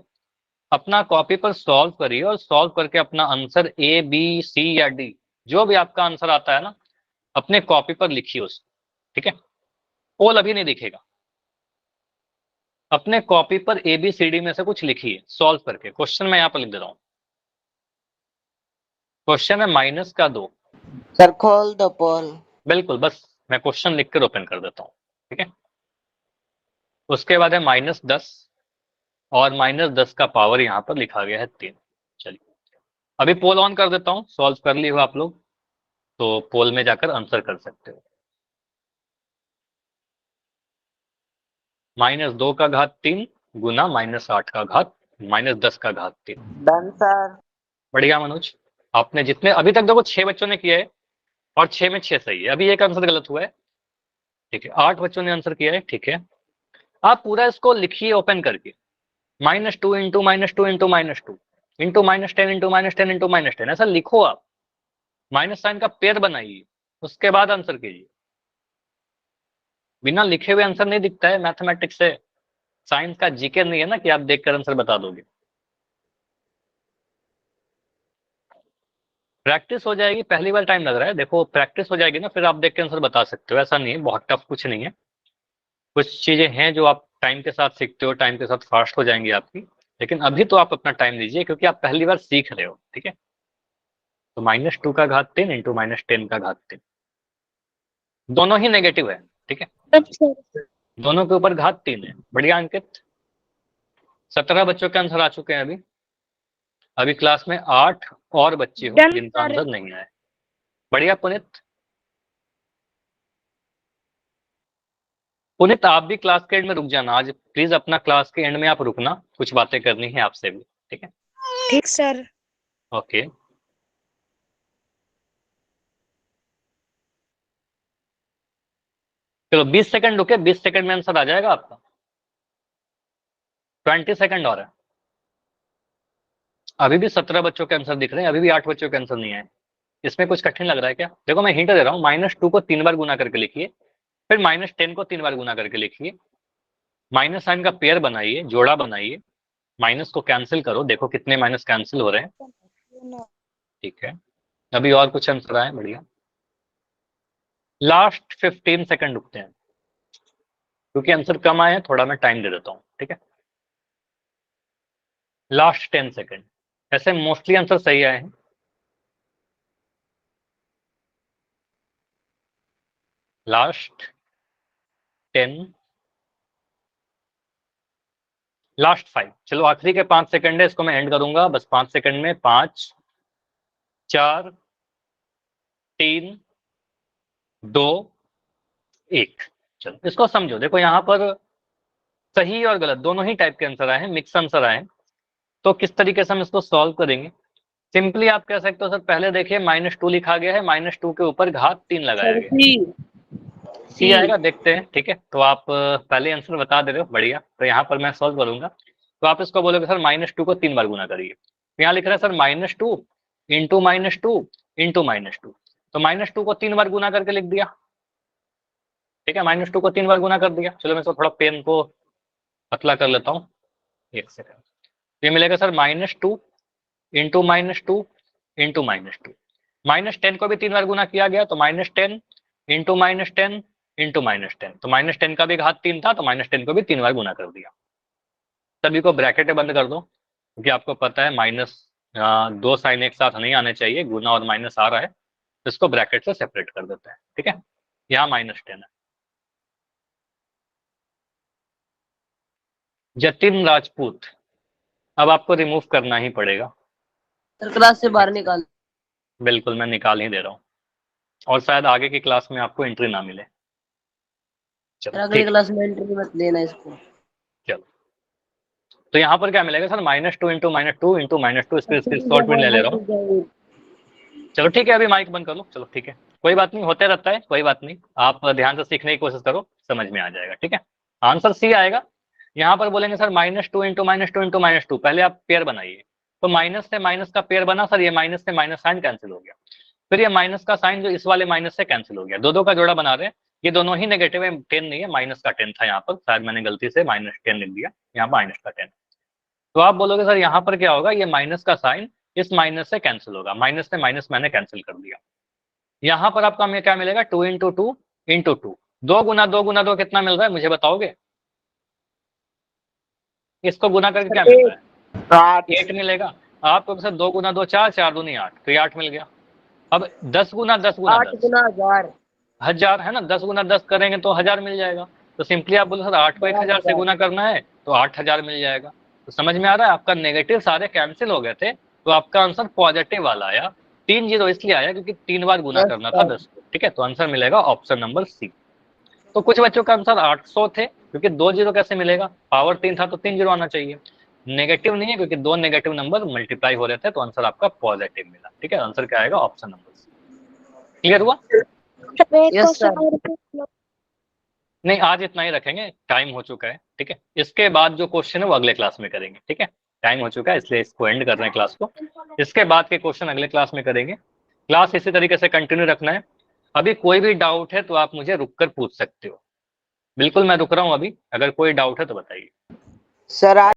अपना कॉपी पर सॉल्व करिए और सॉल्व करके अपना आंसर ए बी सी या डी, जो भी आपका आंसर आता है ना, अपने कॉपी पर लिखिए उसको, ठीक है। पोल अभी नहीं दिखेगा, अपने कॉपी पर ए बी सी डी में से कुछ लिखिए सॉल्व करके। क्वेश्चन मैं यहाँ पर लिख दे रहा हूँ, क्वेश्चन है -2। सर खोल दो पोल। बिल्कुल, बस मैं क्वेश्चन लिख कर ओपन कर देता हूँ, ठीक है। उसके बाद है -10 और -10 का पावर यहाँ पर लिखा गया है 3। चलिए अभी पोल ऑन कर देता हूँ, सॉल्व कर ली हो आप लोग तो पोल में जाकर आंसर कर सकते हो। -2 का घात 3 गुना -8 का घात -10 का घात 3। Done sir. बढ़िया मनोज, आपने जितने अभी तक देखो 6 बच्चों ने किया है और 6 में 6 सही है, अभी एक आंसर गलत हुआ है, ठीक है। 8 बच्चों ने आंसर किया है, ठीक है। आप पूरा इसको लिखिए ओपन करके, -2 into -2 into -2 into -10 into -10 into -10, ऐसा लिखो आप, माइनस साइन का पेयर बनाइए, उसके बाद आंसर कीजिए। बिना लिखे हुए आंसर नहीं दिखता है मैथमेटिक्स से, साइंस का जीके नहीं है ना कि आप देखकर आंसर बता दोगे। प्रैक्टिस हो जाएगी, पहली बार टाइम लग रहा है, देखो प्रैक्टिस हो जाएगी ना, फिर आप देख के आंसर बता सकते हो, ऐसा नहीं है, बहुत टफ कुछ नहीं है। कुछ चीजें हैं जो आप टाइम के साथ सीखते हो, टाइम के साथ फास्ट हो जाएंगी आपकी, लेकिन अभी तो आप अपना टाइम लीजिए क्योंकि आप पहली बार सीख रहे हो, ठीक है। तो -2 का घात 3 इंटू -10 का घात 3, दोनों ही नेगेटिव है, ठीक है, अच्छा दोनों के ऊपर घात 3 है। बढ़िया अंकित, 17 बच्चों के आंसर आ चुके हैं अभी। अभी क्लास में 8 और बच्चे हो डन जिनका सर। आंसर नहीं आया। बढ़िया पुनित, पुनीत आप भी क्लास के एंड में रुक जाना आज, प्लीज अपना क्लास के एंड में आप रुकना, कुछ बातें करनी है आपसे भी, ठीक है? ठीक सर। ओके। चलो 20 सेकंड रुके, 20 सेकंड में आंसर आ जाएगा आपका। 20 सेकंड और है। अभी भी 17 बच्चों के आंसर दिख रहे हैं, अभी भी 8 बच्चों के आंसर नहीं आए। इसमें कुछ कठिन लग रहा है क्या? देखो मैं हिंट दे रहा हूँ, -2 को 3 बार गुना करके लिखिए, फिर -10 को 3 बार गुना करके लिखिए, माइनस साइन का पेयर बनाइए, जोड़ा बनाइए, माइनस को कैंसिल करो, देखो कितने माइनस कैंसिल हो रहे हैं। ठीक है, अभी और कुछ आंसर आए, बढ़िया। लास्ट 15 सेकंड रुकते हैं, क्योंकि आंसर कम आए हैं, थोड़ा मैं टाइम दे देता हूँ, ठीक है? Last 10 second. ऐसे मोस्टली आंसर सही आए हैं। Last 10, last 5। चलो आखिरी के 5 सेकंड है, इसको मैं एंड करूंगा बस 5 सेकंड में। 5 4 3 2 1। चलो इसको समझो, देखो यहाँ पर सही और गलत दोनों ही टाइप के आंसर आए हैं, मिक्स आंसर आए हैं। तो किस तरीके से हम इसको सॉल्व करेंगे? सिंपली आप कह सकते हो सर, पहले देखिए -2 लिखा गया है, -2 के ऊपर घात 3 लगाया गया, सी आएगा, देखते हैं, ठीक है? तो आप पहले आंसर बता दे रहे हो, बढ़िया। तो यहाँ पर मैं सॉल्व करूंगा, तो आप इसको बोलोगे सर -2 को 3 बार गुना करिए। तो यहाँ लिख रहा है सर -2 इंटू -2 इंटू -2, तो -2 को 3 बार गुना करके लिख दिया, ठीक है? -2 को 3 बार गुना कर दिया। चलो मैं इसको थोड़ा पेन को पतला कर लेता हूँ, एक सेकंड। ये मिलेगा सर -2 इंटू -2 इंटू -2, -10 को भी 3 बार गुना किया गया, तो -10 इंटू -10 इंटू -10, तो -10 का भी घात 3 था, तो -10 को भी 3 बार गुना कर दिया। सभी को ब्रैकेट बंद कर दो, क्योंकि आपको पता है दो साइन एक साथ नहीं आने चाहिए, गुना और माइनस आ रहा है, तो इसको ब्रैकेट से सेपरेट कर देते हैं, ठीक है? यहाँ -10 है। जतिन राजपूत, अब आपको रिमूव करना ही पड़ेगा। सर क्लास से बाहर निकाल। बिल्कुल, मैं निकाल ही दे रहा हूँ, और शायद आगे की क्लास में आपको एंट्री ना मिले। सर चलो अगली ठीक, क्लास में एंट्री मत लेना इसको। चलो तो यहाँ पर क्या मिलेगा सर, -2 इंटू -2 इंटू -2, इसको स्क्रीनशॉट में ले रहा हूँ। चलो ठीक है, अभी माइक बंद कर लो। चलो ठीक है, कोई बात नहीं, होते रहता है, कोई बात नहीं। आप ध्यान से सीखने की कोशिश करो, समझ में आ जाएगा, ठीक है? आंसर सी आएगा। यहाँ पर बोलेंगे सर -2 इंटू -2 इंटू -2, पहले आप पेयर बनाइए, तो माइनस से माइनस का पेयर बना सर, ये माइनस से माइनस साइन कैंसिल हो गया, फिर ये माइनस का साइन जो इस वाले माइनस से कैंसिल हो गया, दो का जोड़ा बना रहे हैं, ये दोनों ही नेगेटिव है, 10 नहीं है, माइनस का 10 था यहाँ पर, शायद मैंने गलती से -10 लिख दिया, यहाँ माइनस का 10। तो आप बोलोगे सर यहाँ पर क्या होगा, ये माइनस का साइन इस माइनस से कैंसिल होगा, माइनस से माइनस मैंने कैंसिल कर दिया। यहाँ पर आपका क्या मिलेगा, 2 इंटू 2 इंटू 2, 2 गुना 2 गुना 2 कितना मिल रहा है, मुझे बताओगे? इसको गुना करके क्या मिल रहा है? 8 मिलेगा। आपको सर 2 गुना 2 4, 4 दूनी 8, तो ये 8 मिल गया। अब 10 गुना 10 गुना 8 गुना 1000, 1000 है ना, 10 गुना 10 करेंगे तो 1000 मिल जाएगा। तो सिंपली आप बोलो सर 8 को 1000 से गुना करना है, तो 8000 मिल जाएगा। तो समझ में आ रहा है, आपका नेगेटिव सारे कैंसिल हो गए थे, तो आपका आंसर पॉजिटिव वाला आया। 3 0 इसलिए आया क्योंकि 3 बार गुना करना था 10 को, ठीक है? तो आंसर मिलेगा ऑप्शन नंबर सी। तो कुछ बच्चों का आंसर 800 थे, क्योंकि 2 0 कैसे मिलेगा, पावर 3 था तो 3 0 आना चाहिए। नेगेटिव नहीं है, क्योंकि 2 नेगेटिव नंबर मल्टीप्लाई हो रहे थे, तो आंसर आपका पॉजिटिव मिला, ठीक है? आंसर क्या आएगा, ऑप्शन नंबर सी। क्लियर हुआ? Yes sir. नहीं, आज इतना ही रखेंगे, टाइम हो चुका है, ठीक है? इसके बाद जो क्वेश्चन है वो अगले क्लास में करेंगे, ठीक है? टाइम हो चुका है, इसलिए इसको एंड कर रहे हैं क्लास को। इसके बाद के क्वेश्चन अगले क्लास में करेंगे। क्लास इसी तरीके से कंटिन्यू रखना है। अभी कोई भी डाउट है तो आप मुझे रुककर पूछ सकते हो। बिल्कुल मैं रुक रहा हूँ अभी, अगर कोई डाउट है तो बताइए। सर